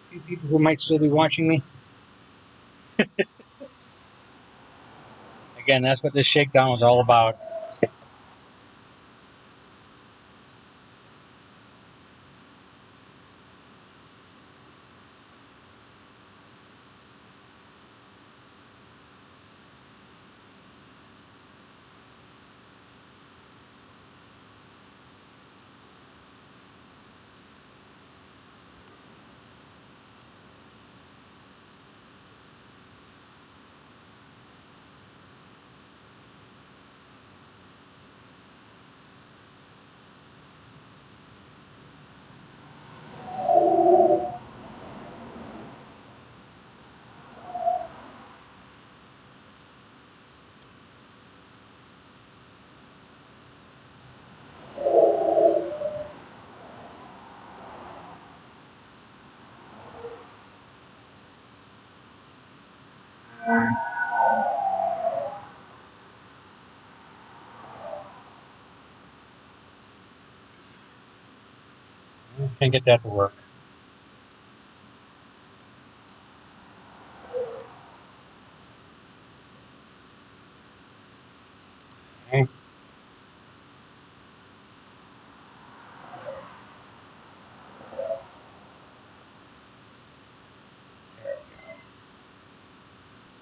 few people who might still be watching me. Again, that's what this shakedown was all about. Can't get that to work. Okay.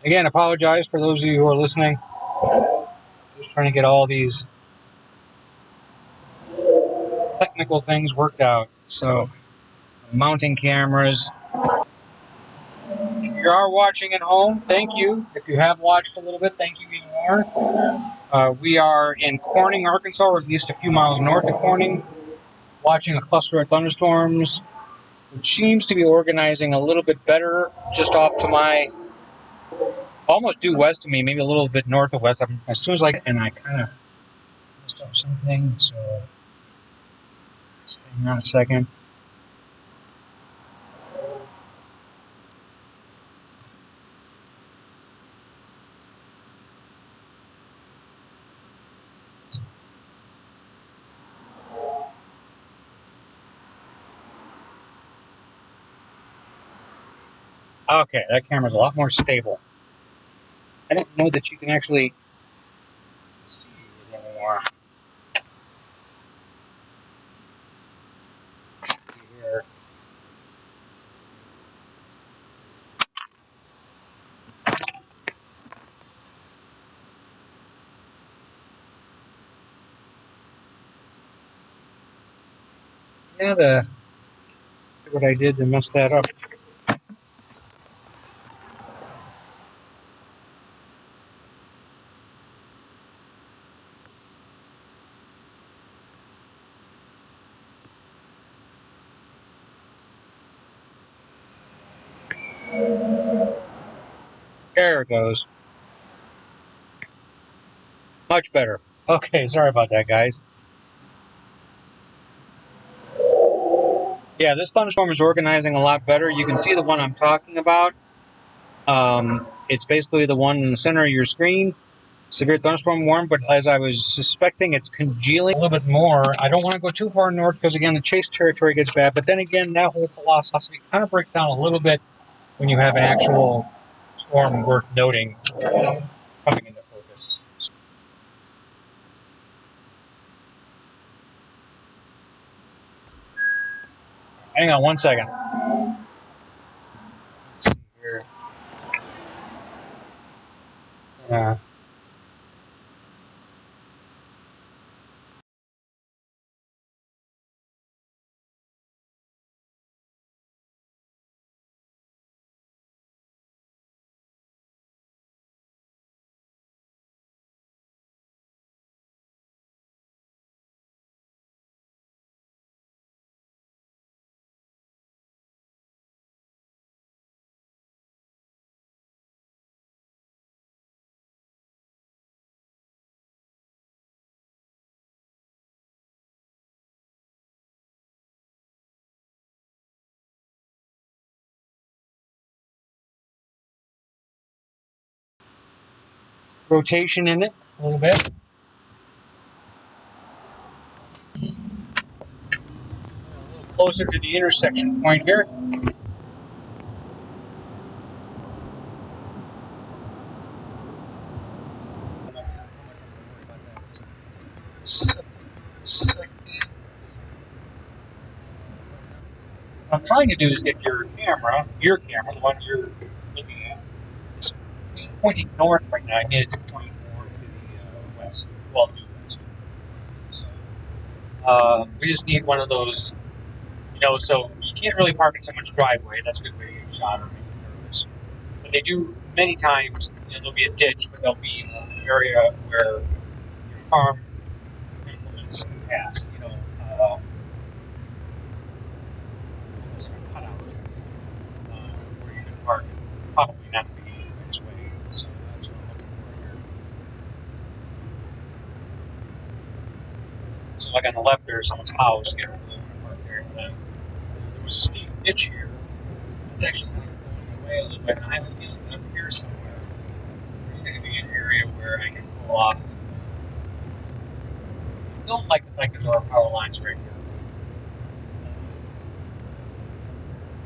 Again, apologize for those of you who are listening. Just trying to get all these technical things worked out. So, mounting cameras. If you are watching at home, thank you. If you have watched a little bit, thank you even more. We are in Corning, Arkansas, or at least a few miles north of Corning, watching a cluster of thunderstorms, which seems to be organizing a little bit better just off to my, almost due west of me, maybe a little bit north of west. As soon as I kind of messed up something, so just hang on a second. Okay, that camera's a lot more stable. I didn't know that you can actually see it anymore. Let's see here. Yeah, what I did to mess that up. There it goes. Much better. Okay, sorry about that, guys. Yeah, this thunderstorm is organizing a lot better. You can see the one I'm talking about. It's basically the one in the center of your screen. Severe thunderstorm warning, but as I was suspecting, it's congealing a little bit more. I don't want to go too far north because, again, the chase territory gets bad. But then again, that whole philosophy kind of breaks down a little bit when you have an actual storm worth noting coming into focus. Hang on one second. Let's see here. Yeah. Rotation in it a little bit. A little closer to the intersection point here. What I'm trying to do is get your camera, the one you're looking at, is pointing north right now. I need it to point more to the west, well, due west. So we just need one of those, so you can't really park in someone's driveway. That's a good way to get shot or make you nervous. But they do many times, there'll be a ditch, but there'll be an area where your farm implements can pass, it's like a cutout where you can park and probably not be its way. So that's what I'm looking for here. So like on the left there's someone's house, you don't really want to park there. But there was a steep ditch here. It's actually kind of going away a little bit, and I have a feeling that up here somewhere there's going to be an area where I can pull off. I don't like the fact that there are power lines right here.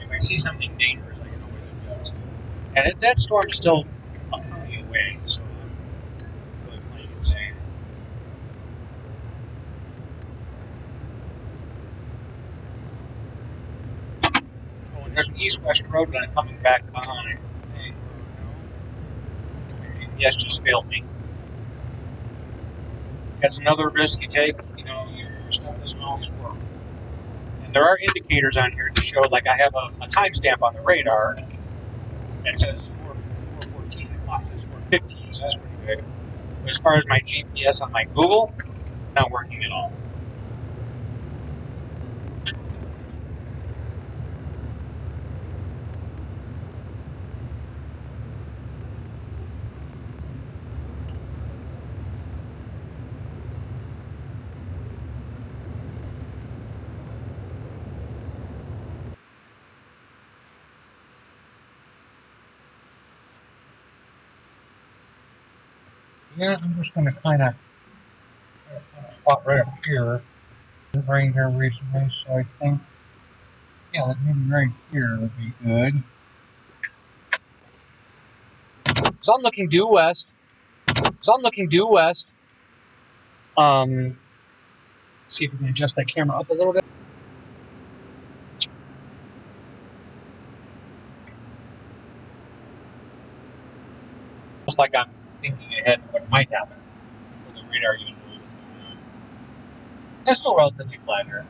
If I see something dangerous, I can always adjust. And that storm is still a county away, so I'm really playing it safe. Oh, and there's an east-west road that I'm coming back on. I think. GPS just failed me. That's another risk you take. Your stuff doesn't always work. And there are indicators on here to show, like I have a timestamp on the radar. It says 4:14. The clock says 4:15, so that's pretty good. But as far as my GPS on my Google, not working at all. Yeah, I'm just going to kind of spot right up here. It's rained here recently, so I think, yeah, like maybe right here would be good. So I'm looking due west. See if we can adjust that camera up a little bit. Almost like I'm thinking ahead of what might happen with the radar unit. It's still relatively flat here.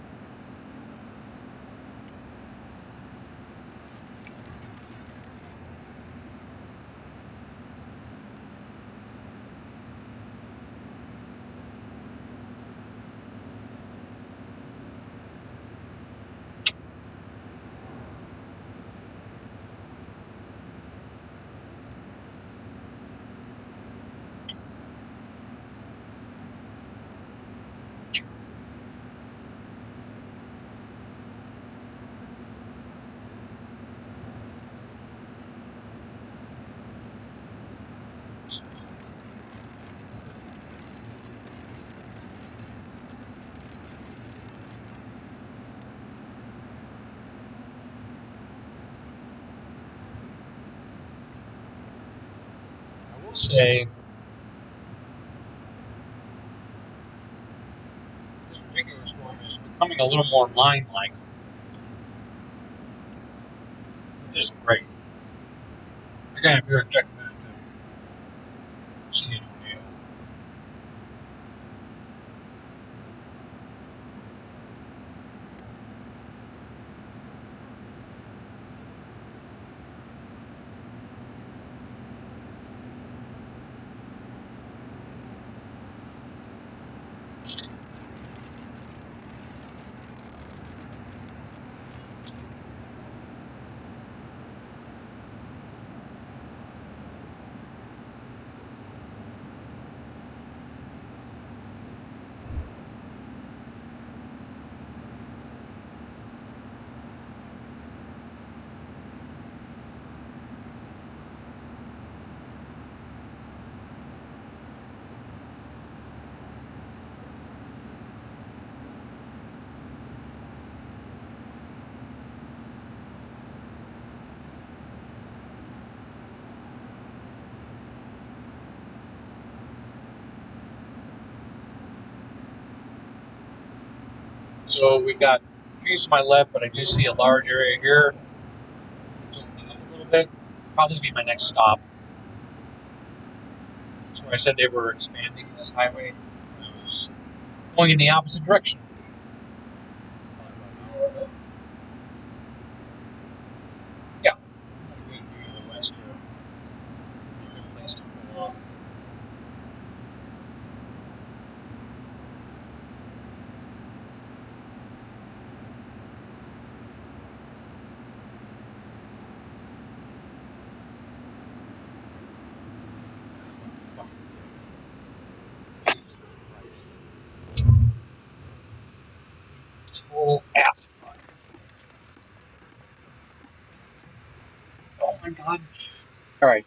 I will say this particular storm is becoming a little more line-like, which is great. Again, if you're expecting this to see a tornado. So we've got trees to my left, but I do see a large area here. It's opening up a little bit. Probably be my next stop. So I said they were expanding this highway. I was going in the opposite direction. Probably about an hour ago. Yeah, got a good view of the west here. A good place to pull off. Total ass. Oh my god. All right.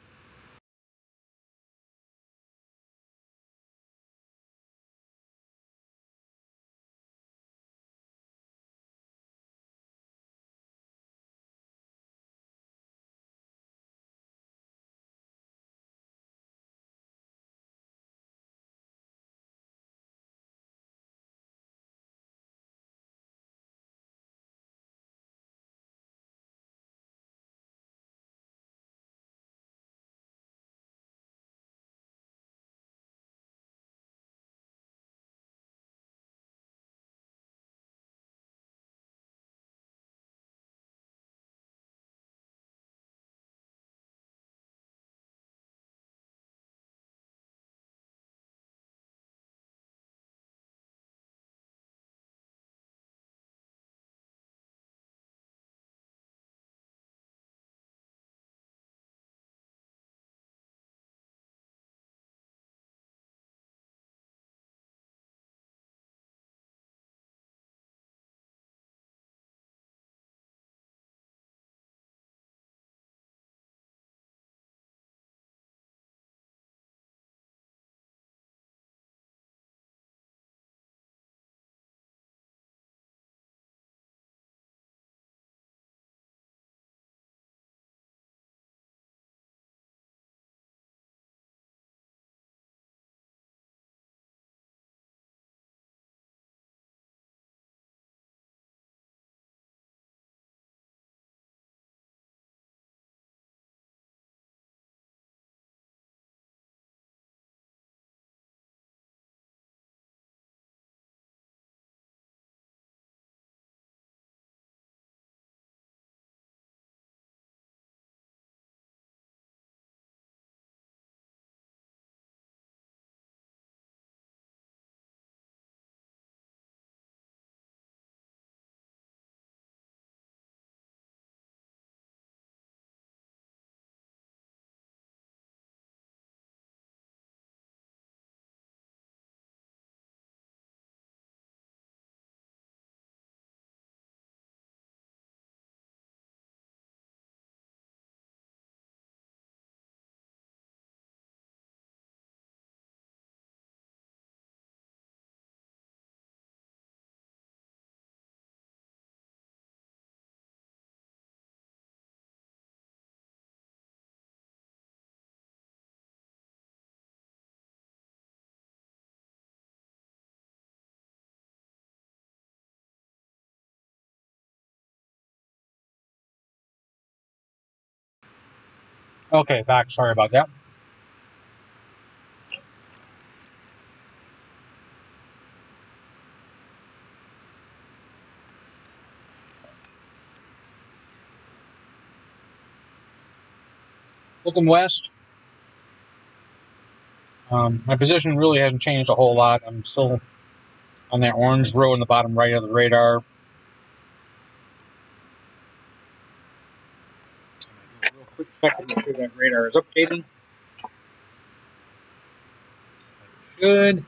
Okay, back. Sorry about that. Looking west. My position really hasn't changed a whole lot. I'm still on that orange row in the bottom right of the radar. Do a real quick check to make sure that radar is updated. Should.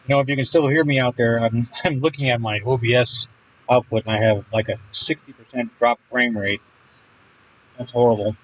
If you can still hear me out there, I'm looking at my OBS output and I have like a 60% drop frame rate. That's horrible.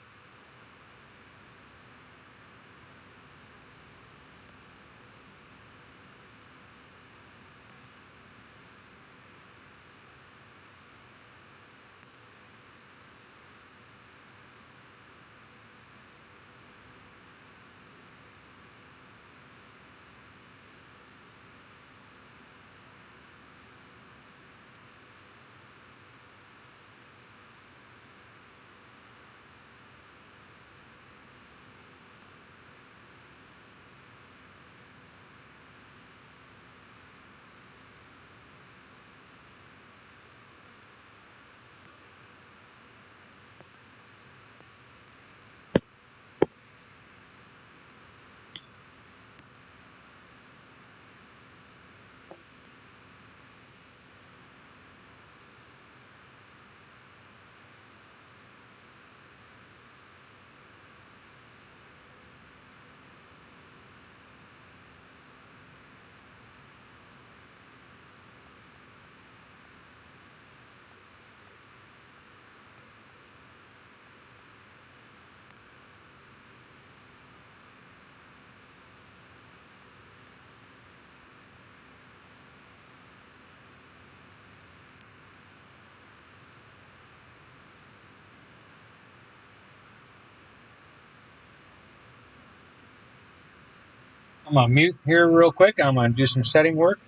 I'm gonna mute here real quick. I'm gonna do some setting work.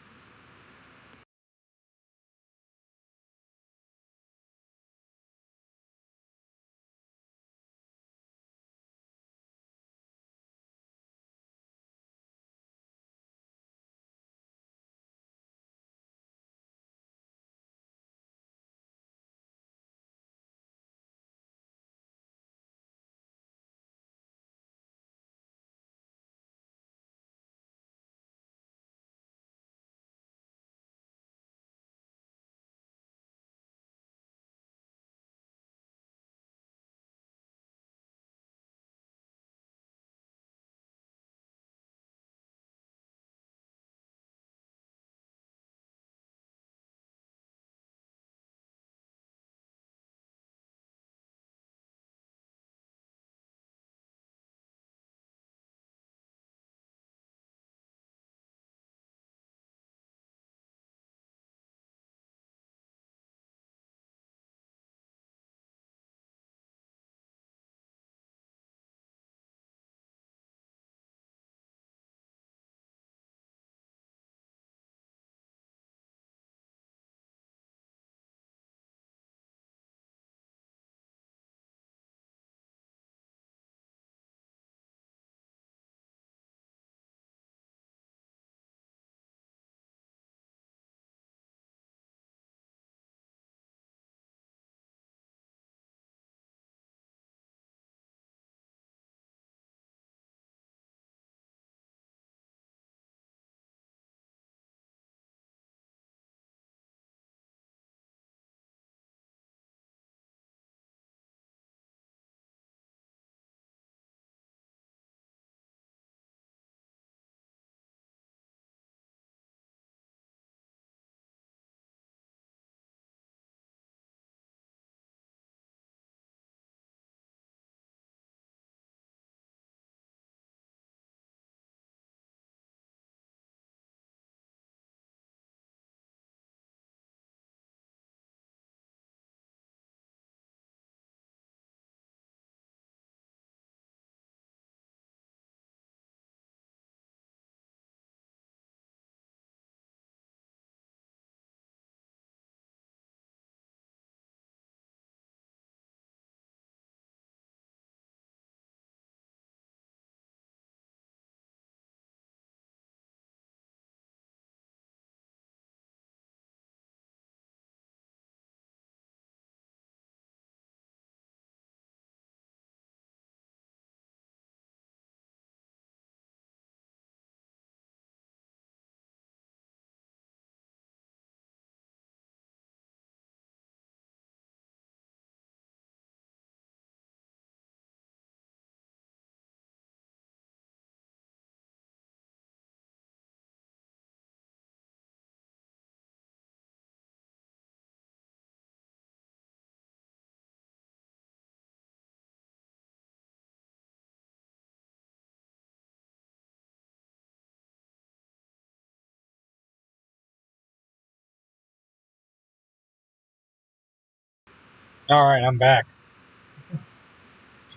All right, I'm back.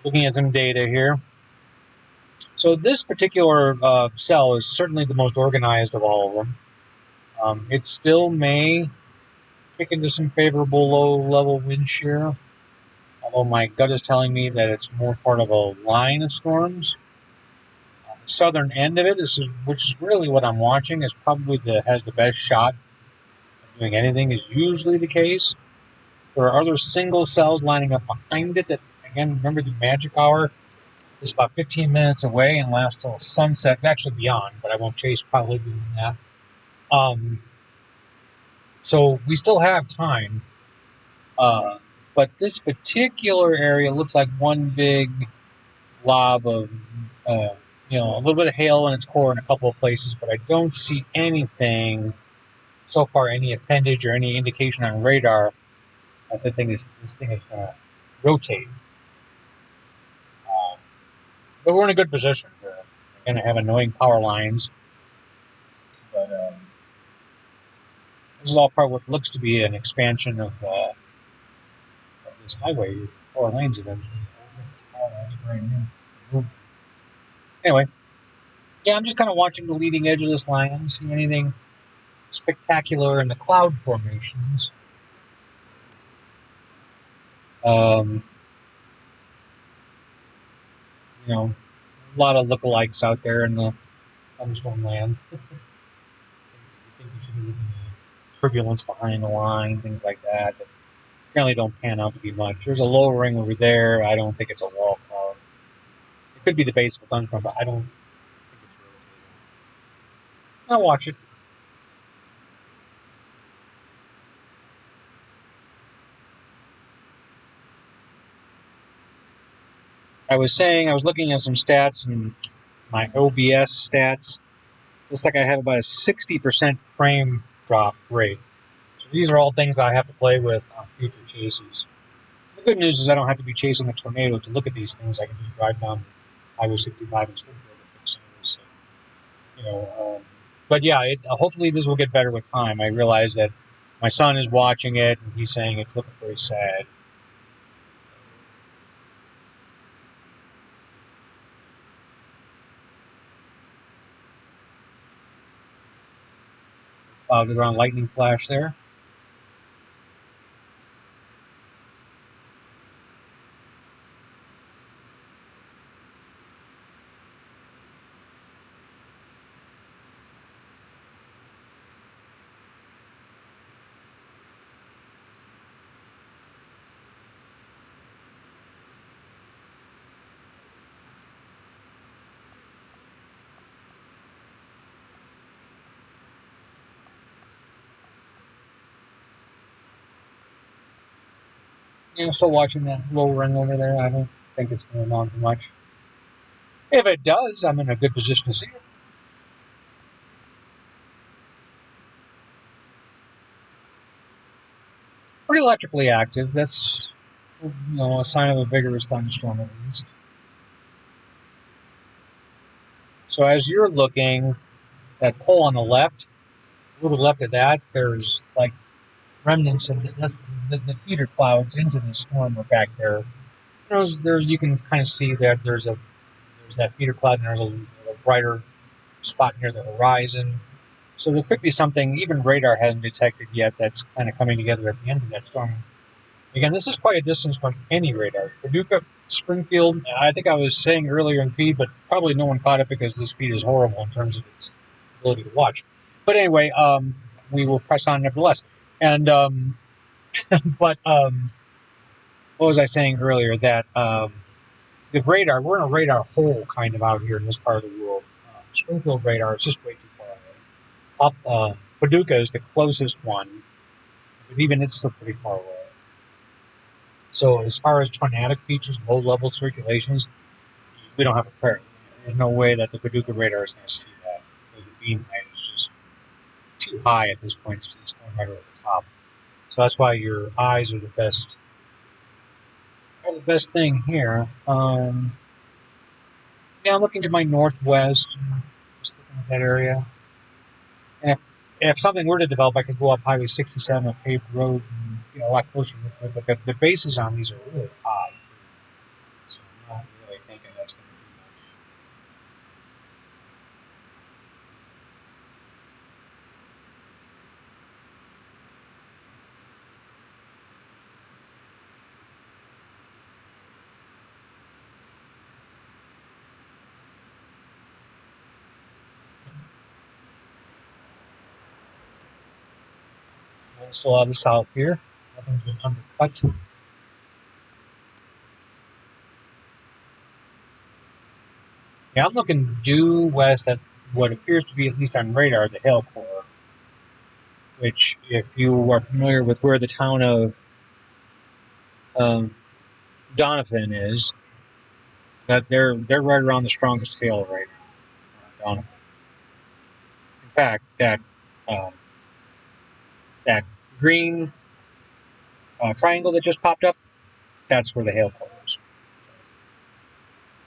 Looking at some data here. So this particular cell is certainly the most organized of all of them. It still may kick into some favorable low-level wind shear, although my gut is telling me that it's more part of a line of storms. The southern end of it, which is really what I'm watching, is probably has the best shot of doing anything. Is usually the case. There are other single cells lining up behind it that, again, remember the magic hour is about 15 minutes away and lasts till sunset, actually beyond, but I won't chase probably doing that. So we still have time. But this particular area looks like one big blob of, a little bit of hail in its core in a couple of places, but I don't see anything so far, any appendage or any indication on radar that this thing is going to rotate. But we're in a good position. We're going to have annoying power lines, but this is all part of what looks to be an expansion of this highway. 4 lanes eventually. Anyway, yeah, I'm just kind of watching the leading edge of this line. I don't see anything spectacular in the cloud formations. A lot of lookalikes out there in the thunderstorm land. You think you should be looking at turbulence behind the line, things like that apparently don't pan out to be much. There's a low ring over there. I don't think it's a wall cloud. It could be the base of a thunderstorm, but I don't think it's rotating. I'll watch it. I was looking at some stats and my OBS stats. Looks like I have about a 60% frame drop rate. So these are all things I have to play with on future chases. The good news is I don't have to be chasing a tornado to look at these things. I can just drive down Highway 65 and Springfield and fix those. But yeah, hopefully this will get better with time. I realize that my son is watching it and he's saying it's looking very sad. The ground lightning flash there. Still watching that low ring over there. I don't think it's going on too much. If it does, I'm in a good position to see it. Pretty electrically active. That's a sign of a vigorous thunderstorm at least. So as you're looking, that pole on the left, a little left of that, there's like remnants of the feeder clouds into the storm are back there. There's you can kind of see that there's that feeder cloud and there's a brighter spot near the horizon. So there could be something even radar hasn't detected yet that's kind of coming together at the end of that storm. Again, this is quite a distance from any radar. Paducah, Springfield, I think I was saying earlier in feed, but probably no one caught it because this feed is horrible in terms of its ability to watch. But anyway, we will press on nevertheless. And but what was I saying earlier? That the radar, we're in a radar hole kind of out here in this part of the world. Springfield radar is just way too far away. Paducah is the closest one, but even it's still pretty far away. So as far as tornadic features, low-level circulations, we don't have a prayer. There's no way that the Paducah radar is going to see that because the beam height is just too high at this point. It's going right over the top. So that's why your eyes are the best. Are the best thing here. I'm looking to my northwest, just looking at that area. And if something were to develop, I could go up Highway 67, a paved road, and get a lot closer with it, but the bases on these are really high too. So I'm not really thinking that's going to be much. Wind still out of the south here. Nothing's been undercut. Yeah, I'm looking due west at what appears to be, at least on radar, the hail core, which, if you are familiar with where the town of um, Donovan is, that they're right around the strongest hail right now. Donovan. In fact, uh, that green triangle that just popped up, that's where the hail core is.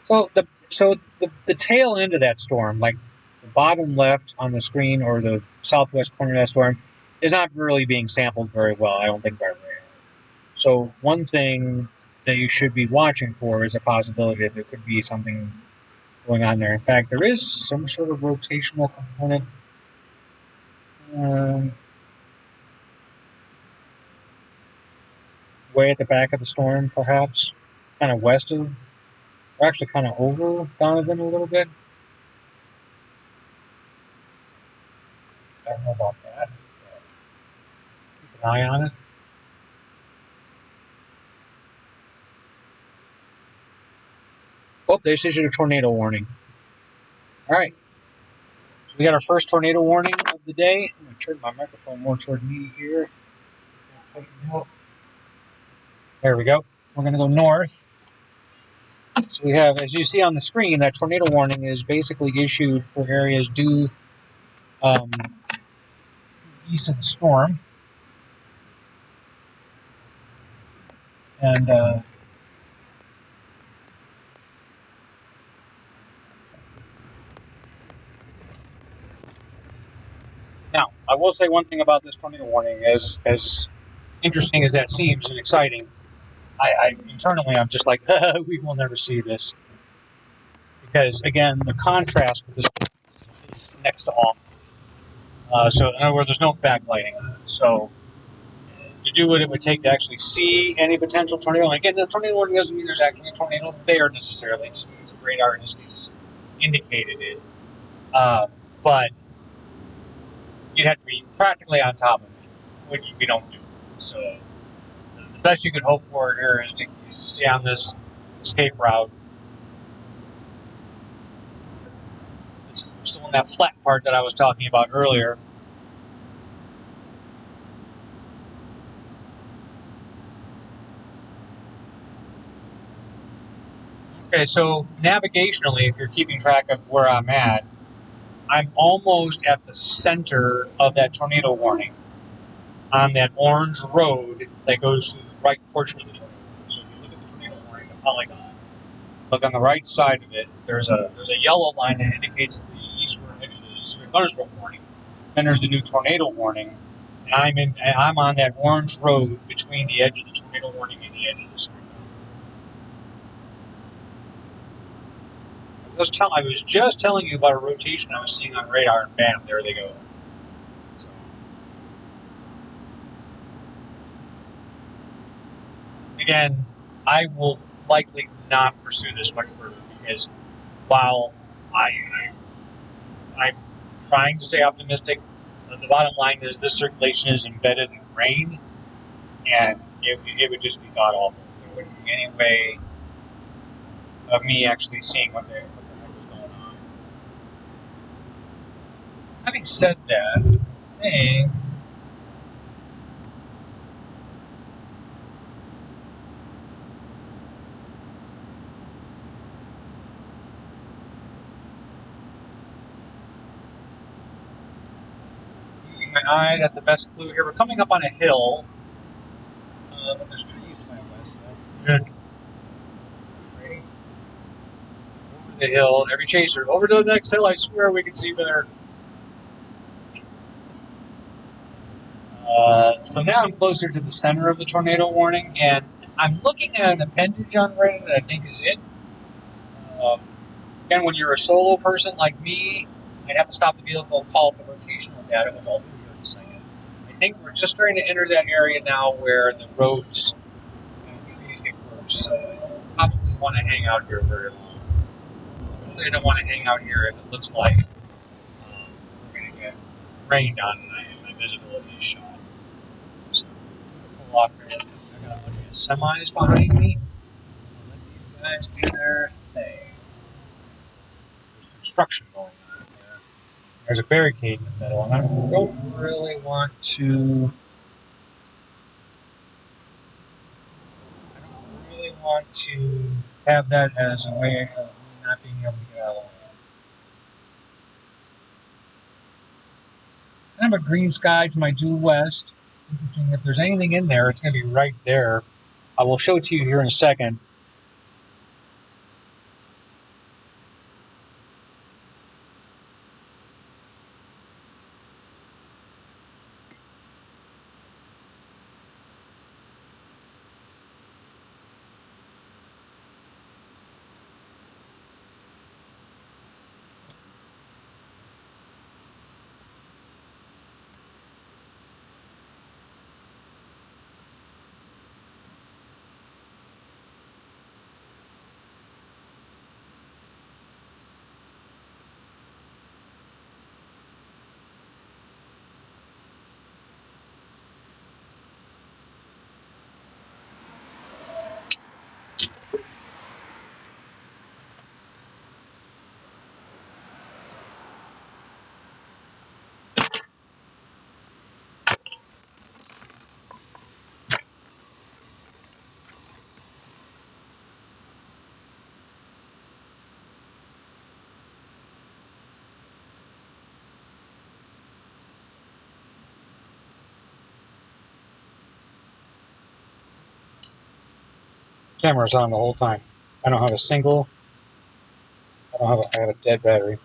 So the tail end of that storm, like the bottom left on the screen or the southwest corner of that storm, is not really being sampled very well, I don't think, by radar. So one thing that you should be watching for is a possibility that there could be something going on there. In fact, there is some sort of rotational component. Um, Way at the back of the storm, perhaps, kind of west of, or actually kind of over Donovan a little bit. I don't know about that. Keep an eye on it. Oh, they issued a tornado warning. All right. So we got our first tornado warning of the day. I'm going to turn my microphone more toward me here. There we go. We're going to go north. So we have, as you see on the screen, that tornado warning is basically issued for areas due um, east of the storm. And now, I will say one thing about this tornado warning, as interesting as that seems and exciting, I internally I'm just like, we will never see this. Because, again, the contrast with this is next to awful. So, in other words, there's no backlighting on it. So, to do what it would take to actually see any potential tornado. And again, the tornado warning doesn't mean there's actually a tornado there necessarily. It just means the radar in this case indicated it. But you'd have to be practically on top of it, which we don't do. So the best you could hope for here is to stay on this escape route. It's still in that flat part that I was talking about earlier. Okay, so navigationally, if you're keeping track of where I'm at, I'm almost at the center of that tornado warning on that orange road that goes to the right portion of the tornado. So if you look at the tornado warning, the polygon, look on the right side of it, there's a yellow line that indicates the eastward edge of the severe thunderstorm warning. Then there's the new tornado warning, and I'm on that orange road between the edge of the tornado warning and the edge of the severe. I was just telling you about a rotation I was seeing on radar, and bam, there they go. So, again, I will likely not pursue this much further because while I'm trying to stay optimistic, the bottom line is this circulation is embedded in rain, and it would just be god awful. There wouldn't be any way of me actually seeing what the heck was going on. Having said that, I think using my eye, that's the best clue here. We're coming up on a hill, but there's trees to my west, so that's good. Ready? Over the hill, every chaser. Over to the next hill, I swear we can see better. So now I'm closer to the center of the tornado warning, and I'm looking at an appendage on Reddit that I think is it. Um, Again, when you're a solo person like me, I'd have to stop the vehicle and call up the rotational data, which I'll do here in a second. I think we're just starting to enter that area now where the roads and trees get close, so I don't probably want to hang out here very long. Especially I don't want to hang out here if it looks like we're going to get rained on and my visibility is shot. So I'm going to pull off here. I got a bunch of semis behind me. I'll let these guys do their thing. There's construction going on here. There's a barricade in the middle, and I don't really want to. I don't really want to have that as a way of me not being able to get out of the way. I have a green sky to my due west. Interesting. If there's anything in there, it's going to be right there. I will show it to you here in a second. Camera's on the whole time. I don't have a single. I have a dead battery.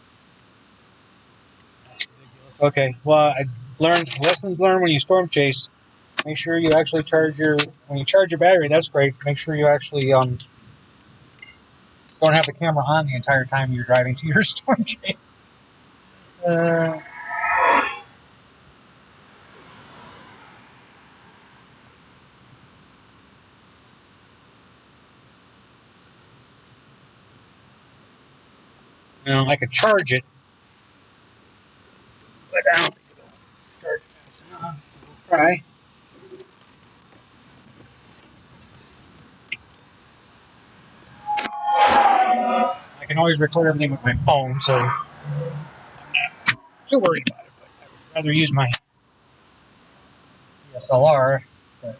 That's ridiculous. Okay, well, I learned lessons learned when you storm chase. Make sure you actually charge when you charge your battery. That's great. Make sure you actually don't have the camera on the entire time you're driving to your storm chase. Uh, I could charge it, but I don't think it'll charge fast enough. We'll try. I can always record everything with my phone, so I'm not too worried about it. But I would rather use my DSLR. But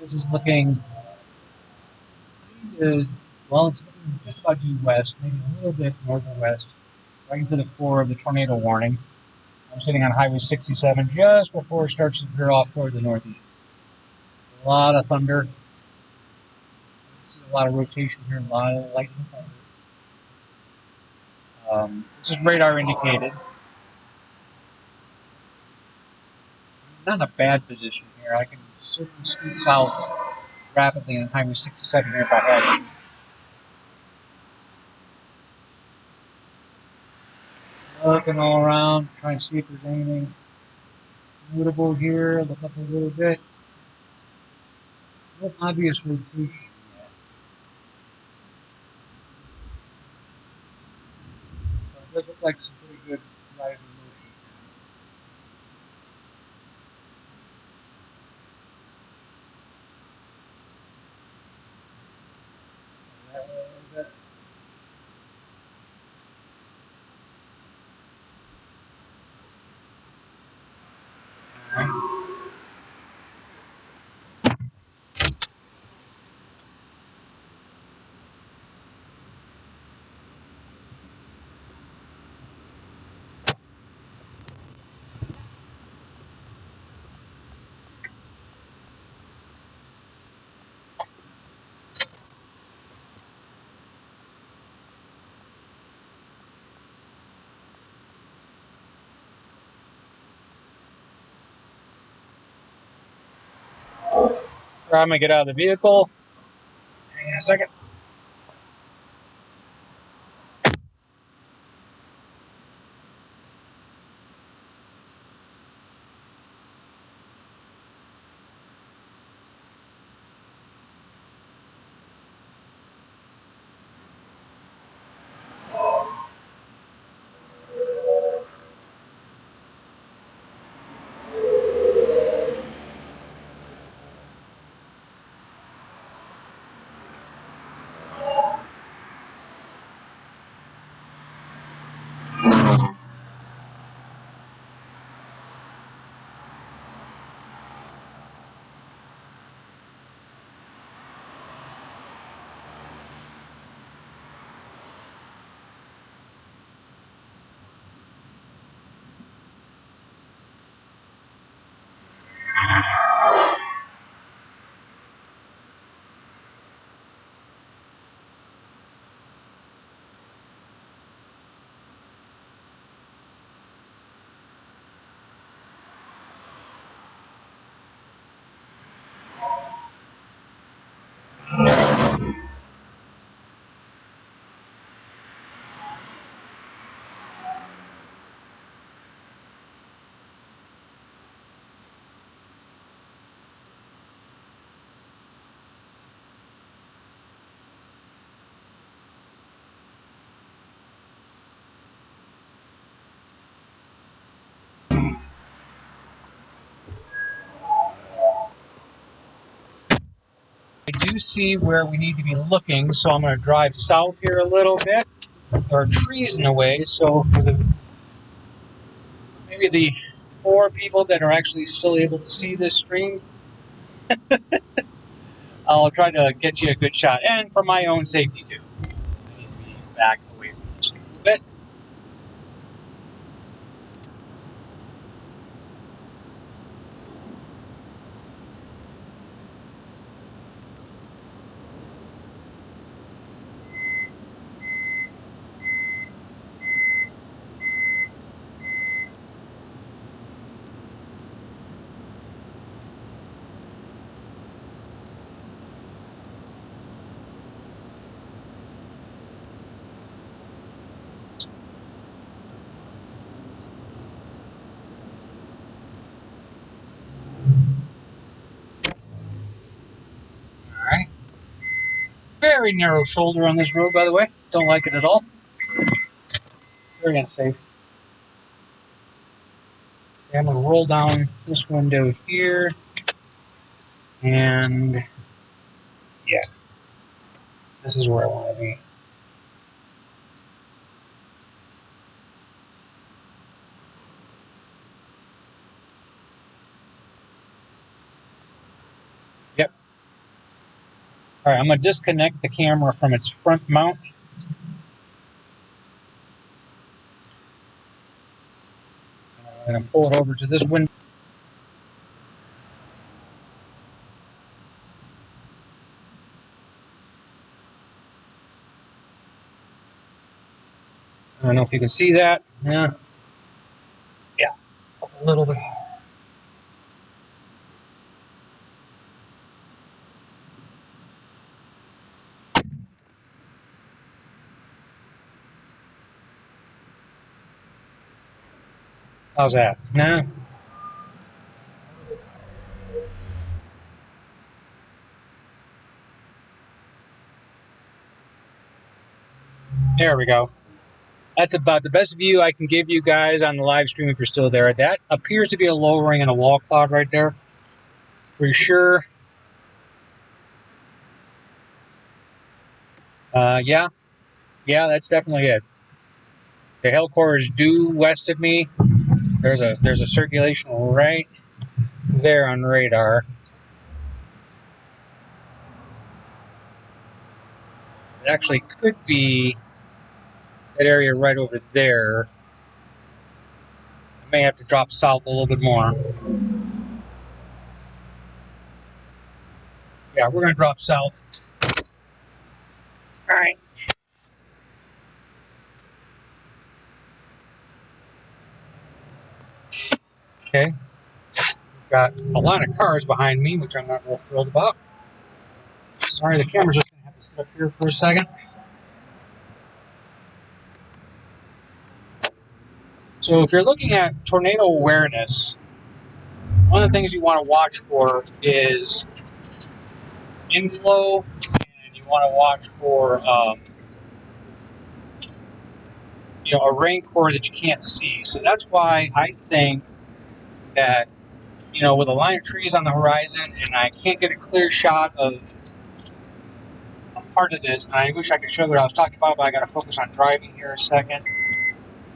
this is looking well, it's looking just about due west, maybe a little bit north or west, right into the core of the tornado warning. I'm sitting on Highway 67 just before it starts to veer off toward the northeast. A lot of thunder. I see a lot of rotation here, a lot of lightning thunder. This is radar indicated. I'm not in a bad position here. I can certainly scoot south rapidly on Highway 67 here if I had to. Looking all around, trying to see if there's anything notable here. Look up a little bit. No obvious rotation yet. But it does look like some pretty good rise in motion. That way a little bit. All right. I'm gonna get out of the vehicle. Hang on a second. I do see where we need to be looking, so I'm going to drive south here a little bit. There are trees in the way, so for maybe the 4 people that are actually still able to see this stream, I'll try to get you a good shot. And for my own safety, too. I need to be back away from this a little bit. Alright. Very narrow shoulder on this road, by the way. Don't like it at all. Very unsafe. Okay, I'm going to roll down this window here. And yeah, this is where I want to be. Yep. Alright, I'm going to disconnect the camera from its front mount. I'm going to pull it over to this window. I don't know if you can see that. Yeah. Yeah. A little bit. How's that? Nah. There we go. That's about the best view I can give you guys on the live stream if you're still there. That appears to be a lowering and a wall cloud right there. Pretty sure. Yeah. Yeah, that's definitely it. The hail core is due west of me. There's a circulation right there on radar. It actually could be that area right over there. I may have to drop south a little bit more. Yeah, we're going to drop south. All right. Okay. Got a line of cars behind me, which I'm not real thrilled about. Sorry, the camera's just going to have to sit up here for a second. So if you're looking at tornado awareness, one of the things you want to watch for is inflow, and you want to watch for a rain core that you can't see. So that's why I think that with a line of trees on the horizon, and I can't get a clear shot of a part of this, and I wish I could show what I was talking about, but I got to focus on driving here a second.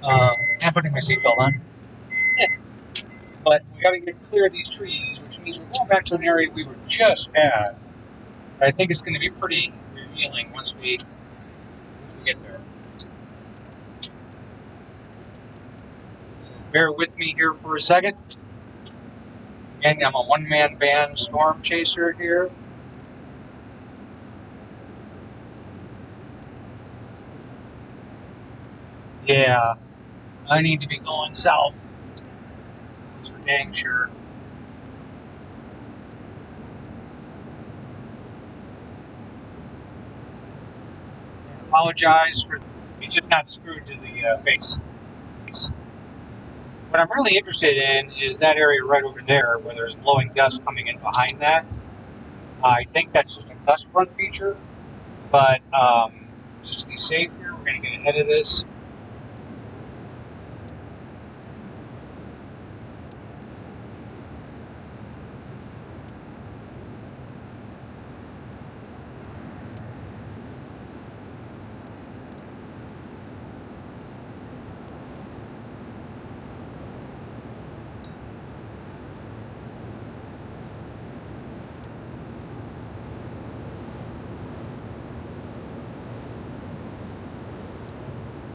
And putting my seatbelt on. But we got to get clear of these trees, which means we're going back to an area we were just at. I think it's going to be pretty revealing once we get there. So bear with me here for a second. Again, I'm a one-man band storm chaser here. Yeah, I need to be going south. That's for dang sure. I apologize for it's just not screwed to the face. What I'm really interested in is that area right over there where there's blowing dust coming in behind that. I think that's just a dust front feature, but just to be safe here, we're going to get ahead of this.